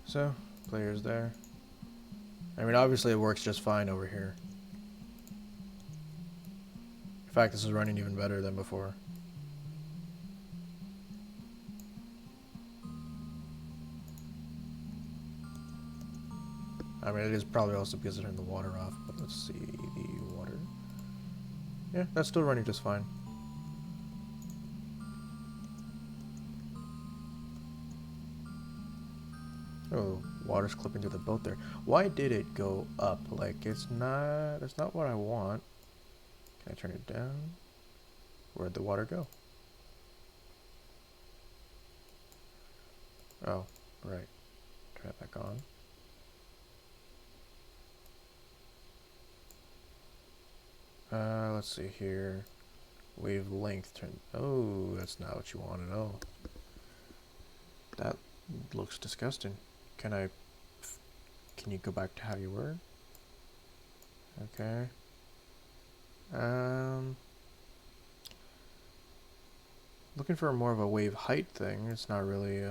So, players there. I mean, obviously it works just fine over here. In fact, this is running even better than before. I mean, it is probably also because I turned the water off, but let's see the water. Yeah, that's still running just fine. Oh, water's clipping through the boat there. Why did it go up? Like, that's not what I want. Can I turn it down? Where'd the water go? Oh, right. Turn it back on. Let's see here. Wavelength turn. Oh, that's not what you want at all. That looks disgusting. Can you go back to how you were? Okay. Looking for more of a wave height thing. It's not really,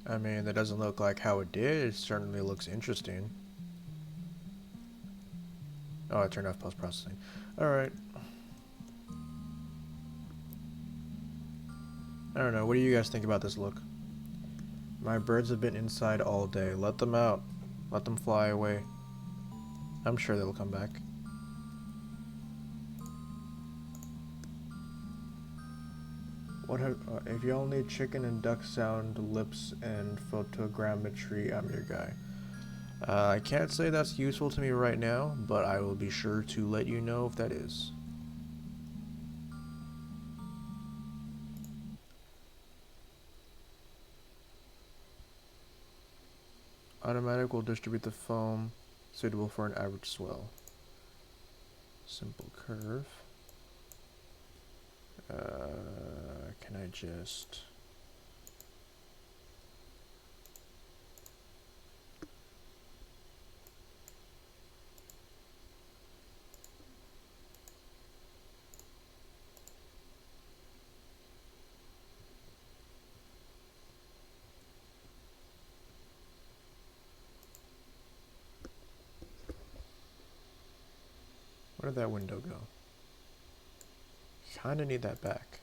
I mean, that doesn't look like how it did. It certainly looks interesting. Oh, I turned off post-processing. Alright. I don't know. What do you guys think about this look? My birds have been inside all day. Let them out. Let them fly away. I'm sure they'll come back. If y'all need chicken and duck sound, lips, and photogrammetry, I'm your guy. I can't say that's useful to me right now, but I will be sure to let you know if that is. Automatic will distribute the foam suitable for an average swell. Simple curve. Can I just... Where did that window go? Kinda need that back.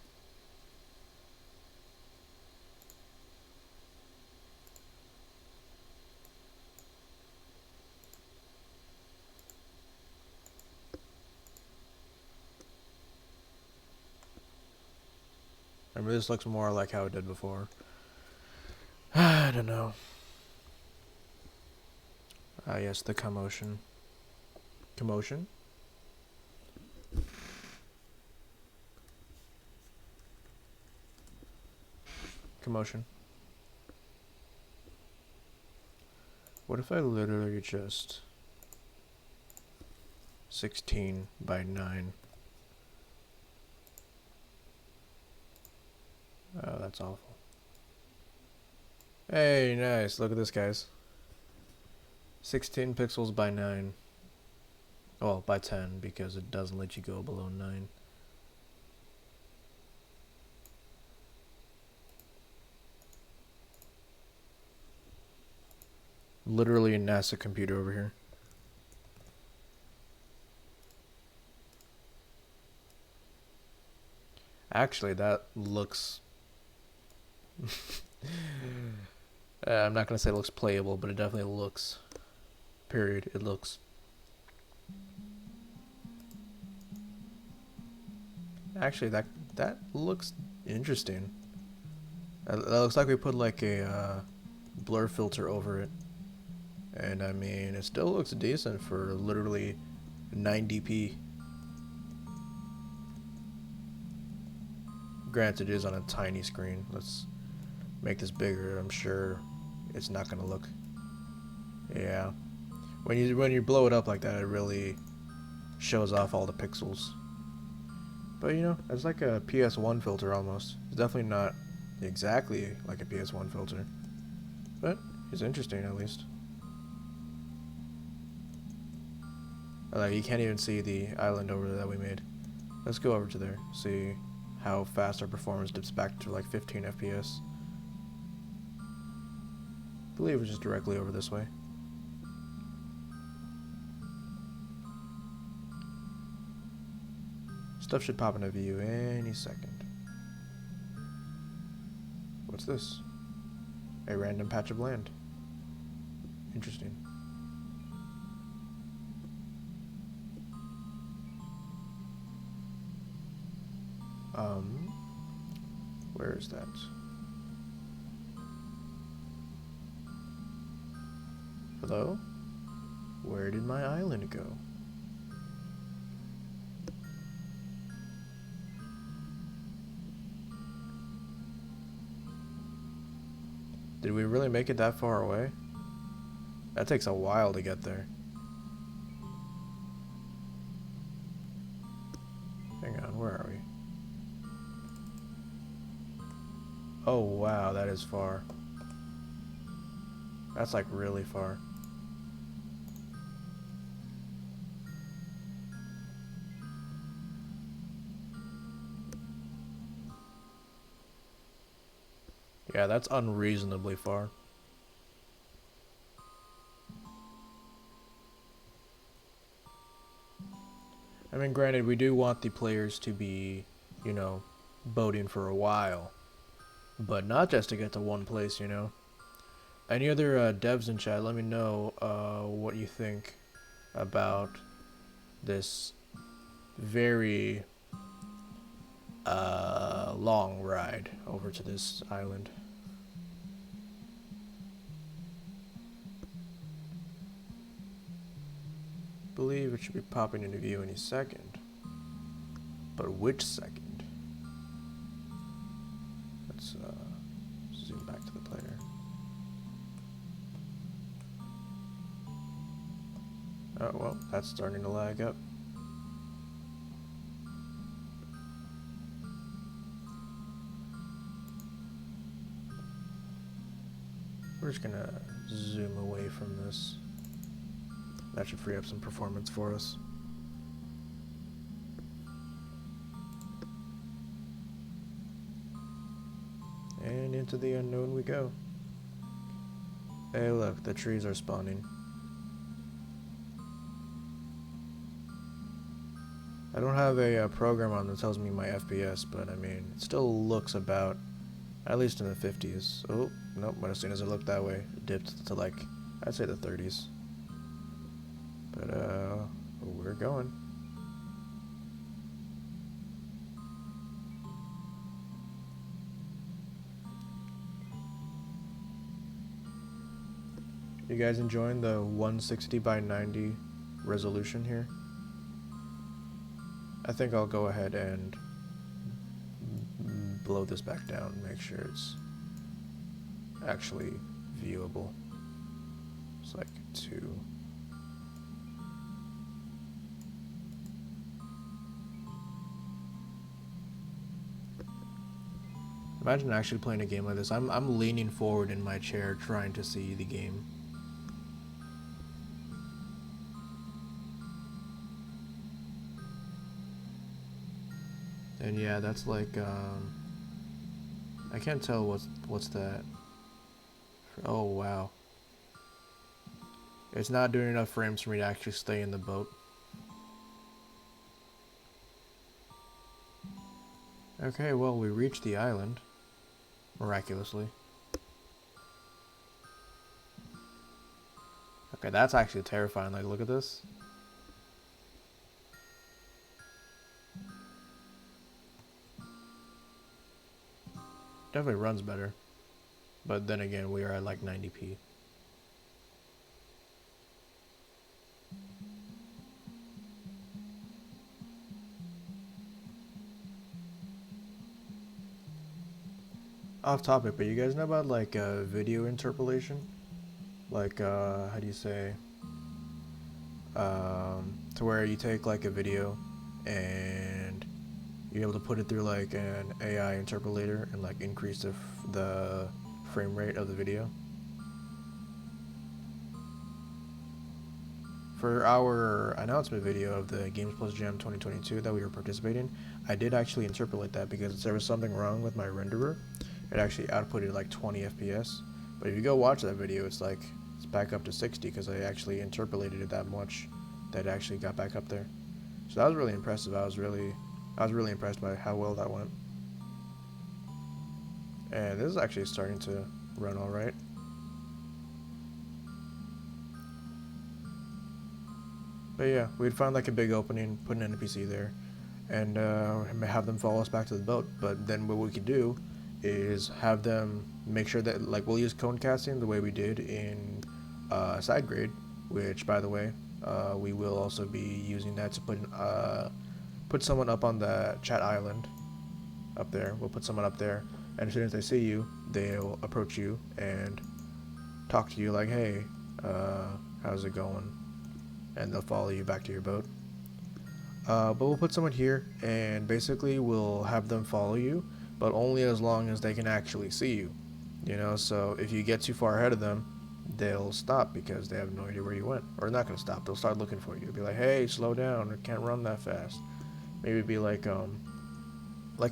I mean, this looks more like how it did before. I don't know. Ah, yes, the commotion. Commotion? Commotion. What if I literally just 16 by 9? Oh, that's awful. Hey, nice. Look at this, guys. 16 pixels by 9. Well, by 10, because it doesn't let you go below 9. Literally a NASA computer over here. Actually, that looks... I'm not going to say it looks playable, but it definitely looks. Period. It looks. Actually, that looks interesting. That looks like we put like a blur filter over it. And I mean, it still looks decent for literally 90p. Granted, it is on a tiny screen. Let's make this bigger. I'm sure it's not gonna look. Yeah, when you blow it up like that, it really shows off all the pixels. But you know, it's like a PS1 filter almost. It's definitely not exactly like a PS1 filter, but it's interesting at least. Like you can't even see the island over there that we made. Let's go over to there, see how fast our performance dips back to like 15 FPS. I believe it's just directly over this way. Stuff should pop into view any second. What's this? A random patch of land. Interesting. Where is that? Hello? Where did my island go? Did we really make it that far away? That takes a while to get there. Hang on, where are we? Oh wow, that is far. That's like really far. Yeah, that's unreasonably far. I mean, granted, we do want the players to be, you know, boating for a while. But not just to get to one place, you know. Any other devs in chat, let me know what you think about this very long ride over to this island. Believe it should be popping into view any second. But which second? Let's zoom back to the player. Oh, well, that's starting to lag up. We're just gonna zoom away from this. That should free up some performance for us. And into the unknown we go. Hey look, the trees are spawning. I don't have a program on that tells me my FPS, but I mean, it still looks about, at least in the 50s. Oh, nope, but as soon as I looked that way, it dipped to like, I'd say the 30s. But, we're going. You guys enjoying the 160 by 90 resolution here? I think I'll go ahead and blow this back down, make sure it's actually viewable. It's like 2. Imagine actually playing a game like this. I'm leaning forward in my chair trying to see the game. And yeah, that's like I can't tell what's that. Oh wow. It's not doing enough frames for me to actually stay in the boat. Okay, well, we reached the island. Miraculously. Okay, that's actually terrifying. Like, look at this. Definitely runs better. But then again, we are at like 90p. Off topic, but you guys know about like video interpolation? Like how do you say? To where you take like a video and you're able to put it through like an AI interpolator and like increase the frame rate of the video. For our announcement video of the Games Plus Jam 2022 that we were participating, I did actually interpolate that because there was something wrong with my renderer. It actually outputted like 20 FPS. But if you go watch that video, it's like it's back up to 60 because I actually interpolated it that much that it actually got back up there. So that was really impressive. I was really impressed by how well that went. And this is actually starting to run all right. But yeah, we'd find like a big opening, put an NPC there, and have them follow us back to the boat. But then what we could do is have them make sure that like we'll use cone casting the way we did in side grade, which by the way, we will also be using that to put someone up on the chat island up there. We'll put someone up there, and as soon as they see you, they'll approach you and talk to you like, hey, how's it going? And they'll follow you back to your boat. But we'll put someone here, and basically we'll have them follow you, but only as long as they can actually see you. You know, so if you get too far ahead of them, they'll stop because they have no idea where you went. Or not gonna stop, they'll start looking for you. Be like, hey, slow down, I can't run that fast. Maybe be like a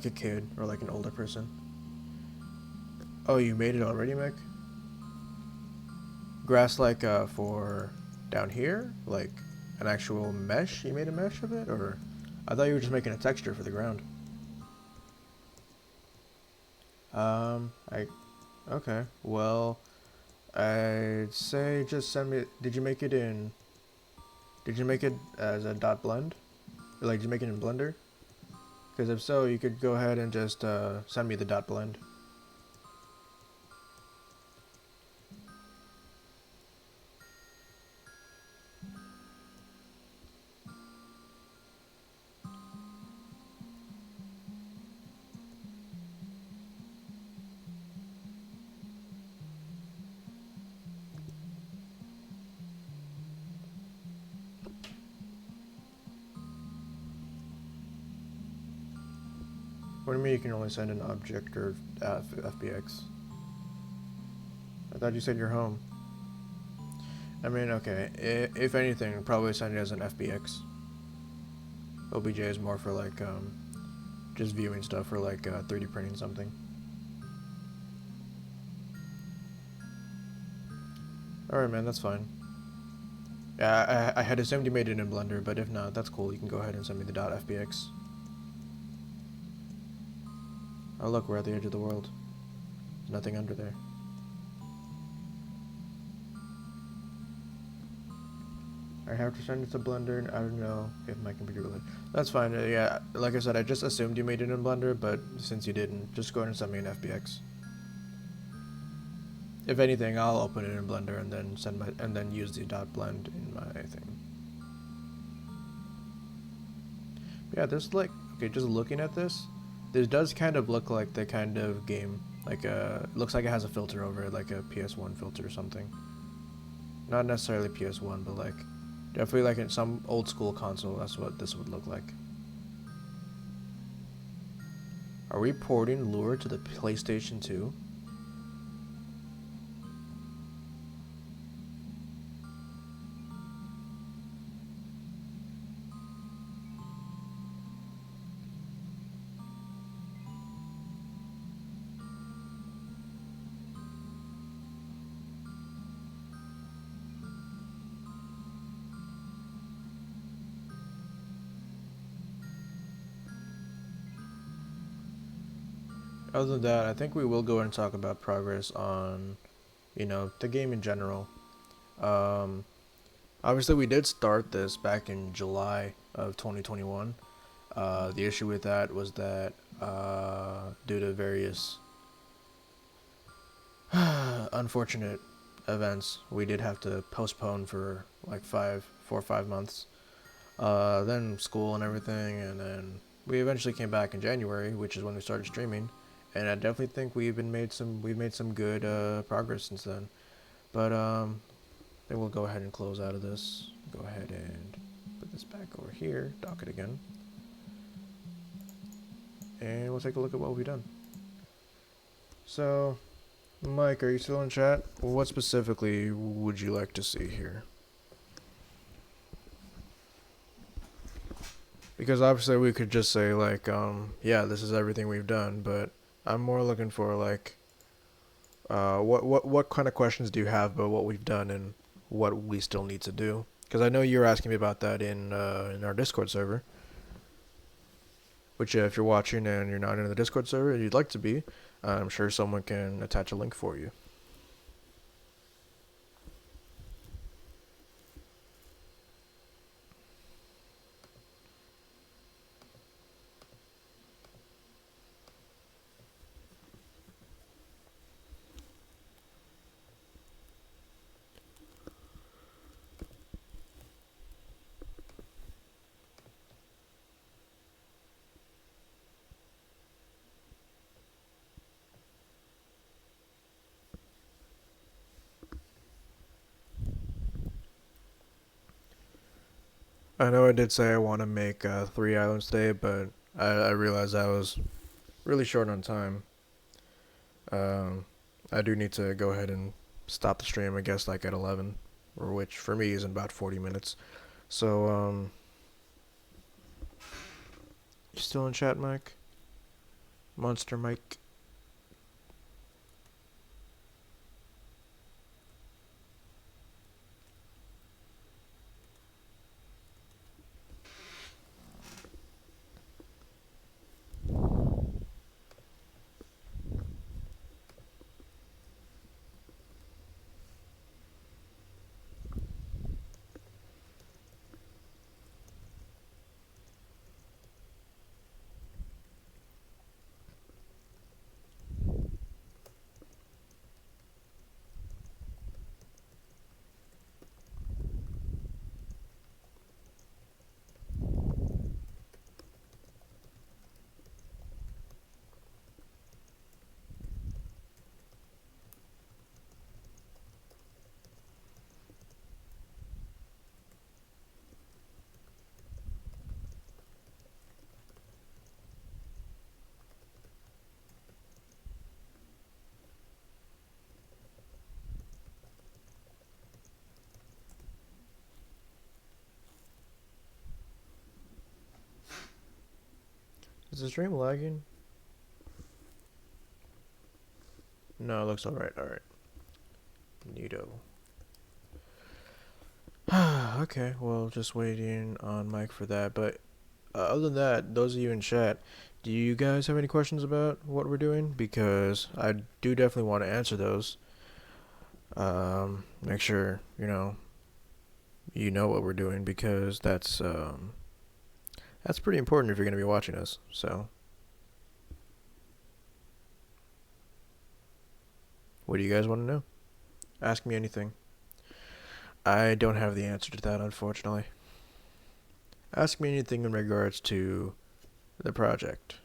kid or like an older person. Oh, you made it already, Mick? Grass like for down here? Like an actual mesh? You made a mesh of it? Or I thought you were just making a texture for the ground. Okay. Well, I'd say just send me, did you make it as a dot blend? Like, did you make it in Blender? Because if so, you could go ahead and just send me the dot blend. What do you mean you can only send an object or FBX? I thought you said you're home. I mean, okay, if anything, probably send it as an FBX. OBJ is more for like, just viewing stuff or like 3D printing something. Alright man, that's fine. Yeah, I had assumed you made it in Blender, but if not, that's cool. You can go ahead and send me the .fbx. Oh look, we're at the edge of the world. There's nothing under there. I have to send it to Blender, and I don't know if my computer will. That's fine. Yeah, like I said, I just assumed you made it in Blender, but since you didn't, just go ahead and send me an FBX. If anything, I'll open it in Blender and then use the dot blend in my thing. Yeah, this like okay, just looking at this does kind of look like the kind of game like looks like it has a filter over it, like a PS1 filter or something. Not necessarily PS1, but like definitely like in some old school console. That's what this would look like. Are we porting Lure to the PlayStation 2? Other than that, I think we will go and talk about progress on, you know, the game in general. Um, Obviously, we did start this back in July of 2021. The issue with that was that due to various unfortunate events, we did have to postpone for like 4 or 5 months. Then school and everything, and then we eventually came back in January, which is when we started streaming. and I definitely think we've made some good progress since then. But then we'll go ahead and close out of this. Go ahead and put this back over here, dock it again, and we'll take a look at what we've done. So, Mike, are you still in chat? What specifically would you like to see here? Because obviously we could just say like, yeah, this is everything we've done, but I'm more looking for like, what kind of questions do you have about what we've done and what we still need to do? Because I know you're asking me about that in our Discord server. Which, if you're watching and you're not in the Discord server and you'd like to be, I'm sure someone can attach a link for you. I know I did say I want to make 3 islands today, but I realized I was really short on time. Um, I do need to go ahead and stop the stream, I guess, like at 11, or which for me is in about 40 minutes. So, you still in chat, Mike? Monster Mike? Is the stream lagging? No, it looks alright, alright. Neato. Okay, well, just waiting on Mike for that. But other than that, those of you in chat, do you guys have any questions about what we're doing? Because I do definitely want to answer those. Make sure you know what we're doing because that's pretty important if you're gonna be watching us. So, what do you guys want to know? Ask me anything. I don't have the answer to that, unfortunately. Ask me anything in regards to the project.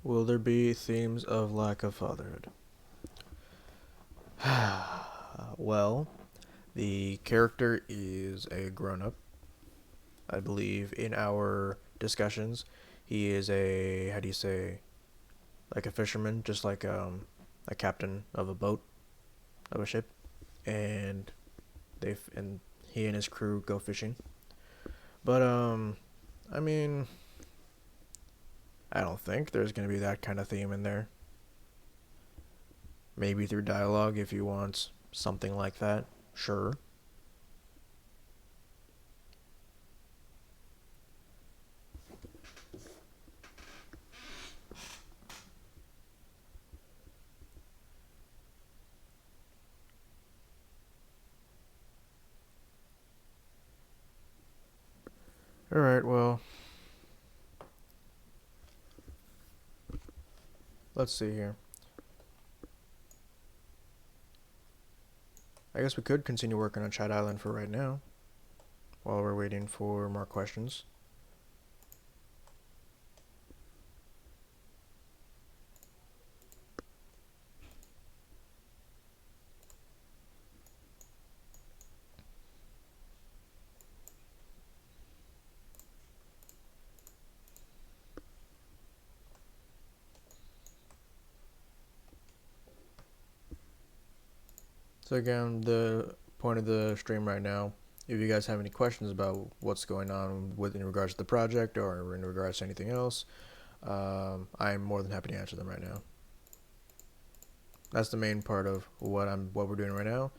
Will there be themes of lack of fatherhood? Well, the character is a grown up. I believe in our discussions, he is a, how do you say, like a fisherman, just like a captain of a boat, of a ship, and and he and his crew go fishing. But I mean, I don't think there's gonna be that kind of theme in there. Maybe through dialogue if you want something like that. Sure. Alright, well, let's see here. I guess we could continue working on Chat Island for right now, while we're waiting for more questions. So again, the point of the stream right now, if you guys have any questions about what's going on with in regards to the project or in regards to anything else, I'm more than happy to answer them right now. That's the main part of what we're doing right now.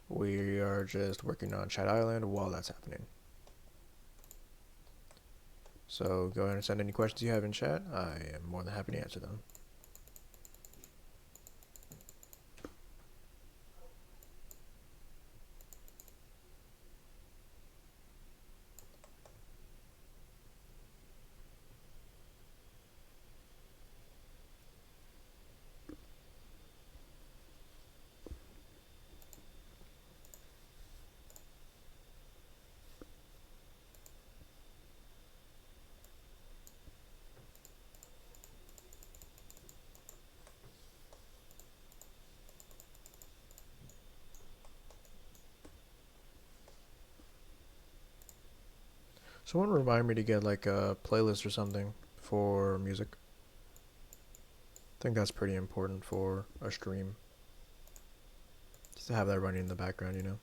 We are just working on Chat Island while that's happening. So go ahead and send any questions you have in chat. I am more than happy to answer them. Someone remind me to get like a playlist or something for music. I think that's pretty important for a stream. Just to have that running in the background, you know?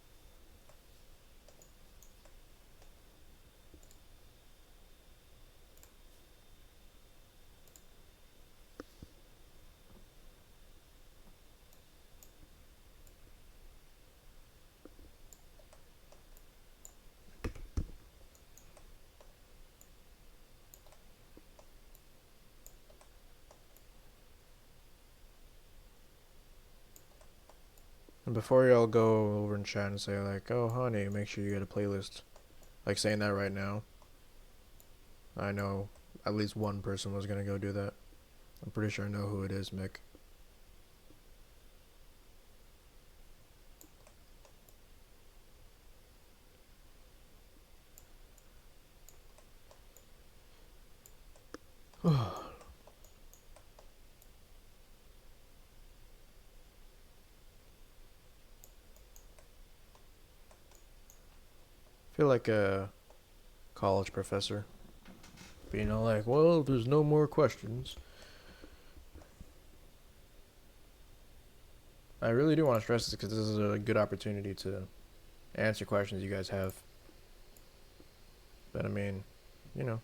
And before y'all go over in chat and say like, oh honey, make sure you get a playlist. Like saying that right now. I know at least one person was gonna go do that. I'm pretty sure I know who it is, Mick. Feel like a college professor. Being all like, well, there's no more questions. I really do want to stress this because this is a good opportunity to answer questions you guys have. But I mean, you know,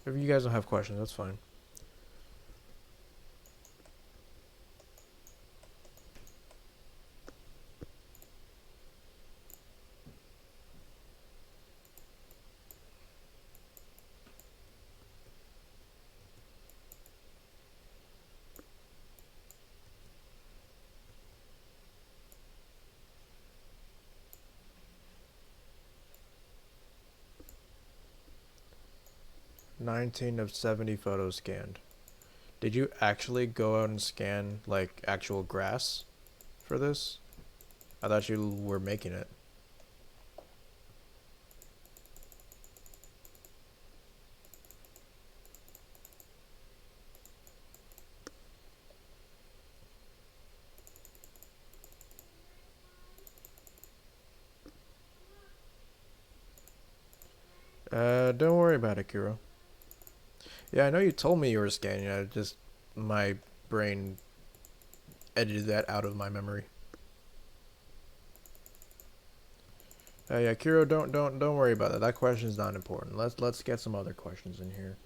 if you guys don't have questions, that's fine. "19 of 70 photos scanned." Did you actually go out and scan like actual grass for this? I thought you were making it. Don't worry about it, Kiro. Yeah, I know you told me you were scanning it. Just my brain edited that out of my memory. Yeah, Kiro, don't worry about that. That question's not important. Let's get some other questions in here.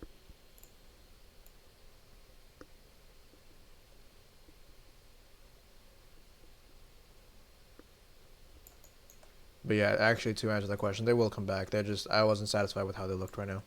But yeah, actually, to answer that question, they will come back. They're just I wasn't satisfied with how they looked right now.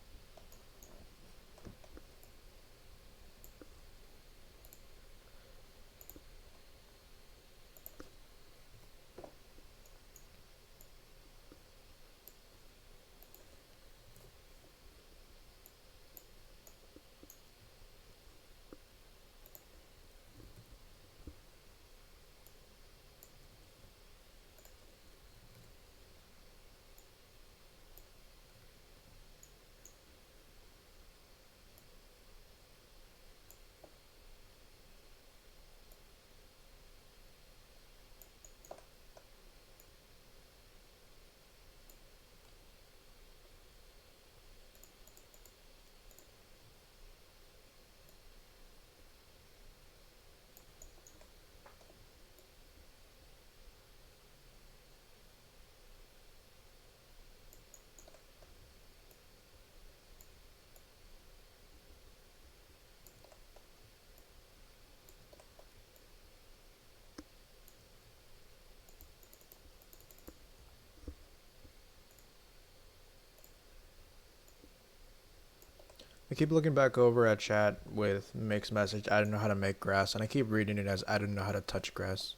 I keep looking back over at chat with Mick's message, I don't know how to make grass, and I keep reading it as I don't know how to touch grass.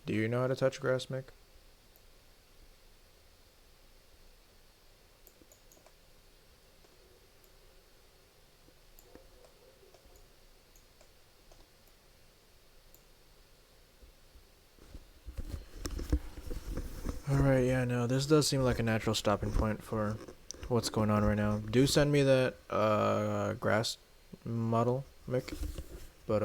Do you know how to touch grass, Mick? Alright, yeah, no, this does seem like a natural stopping point for what's going on right now. Do send me that grass model, Mick. But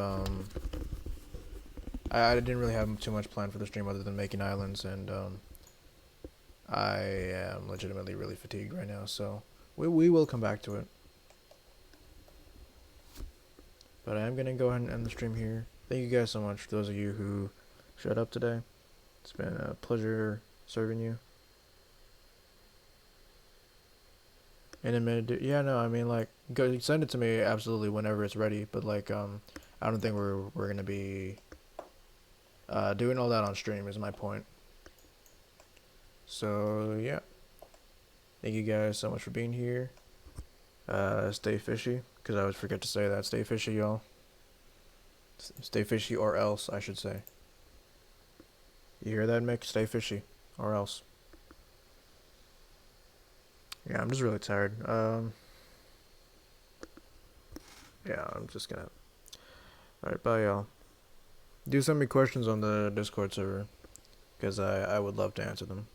I didn't really have too much planned for the stream other than making islands, and I am legitimately really fatigued right now, so we will come back to it. But I am gonna go ahead and end the stream here. Thank you guys so much, those of you who showed up today. It's been a pleasure serving you. In a minute, yeah, no, I mean, like, go send it to me absolutely whenever it's ready. But like, I don't think we're gonna be doing all that on stream. Is my point. So yeah, thank you guys so much for being here. Stay fishy, cause I always forget to say that. Stay fishy, y'all. Stay fishy, or else I should say. You hear that, Mick? Stay fishy, or else. Yeah, I'm just really tired. Yeah, I'm just gonna. Alright, bye, y'all. Do send me questions on the Discord server, because I would love to answer them.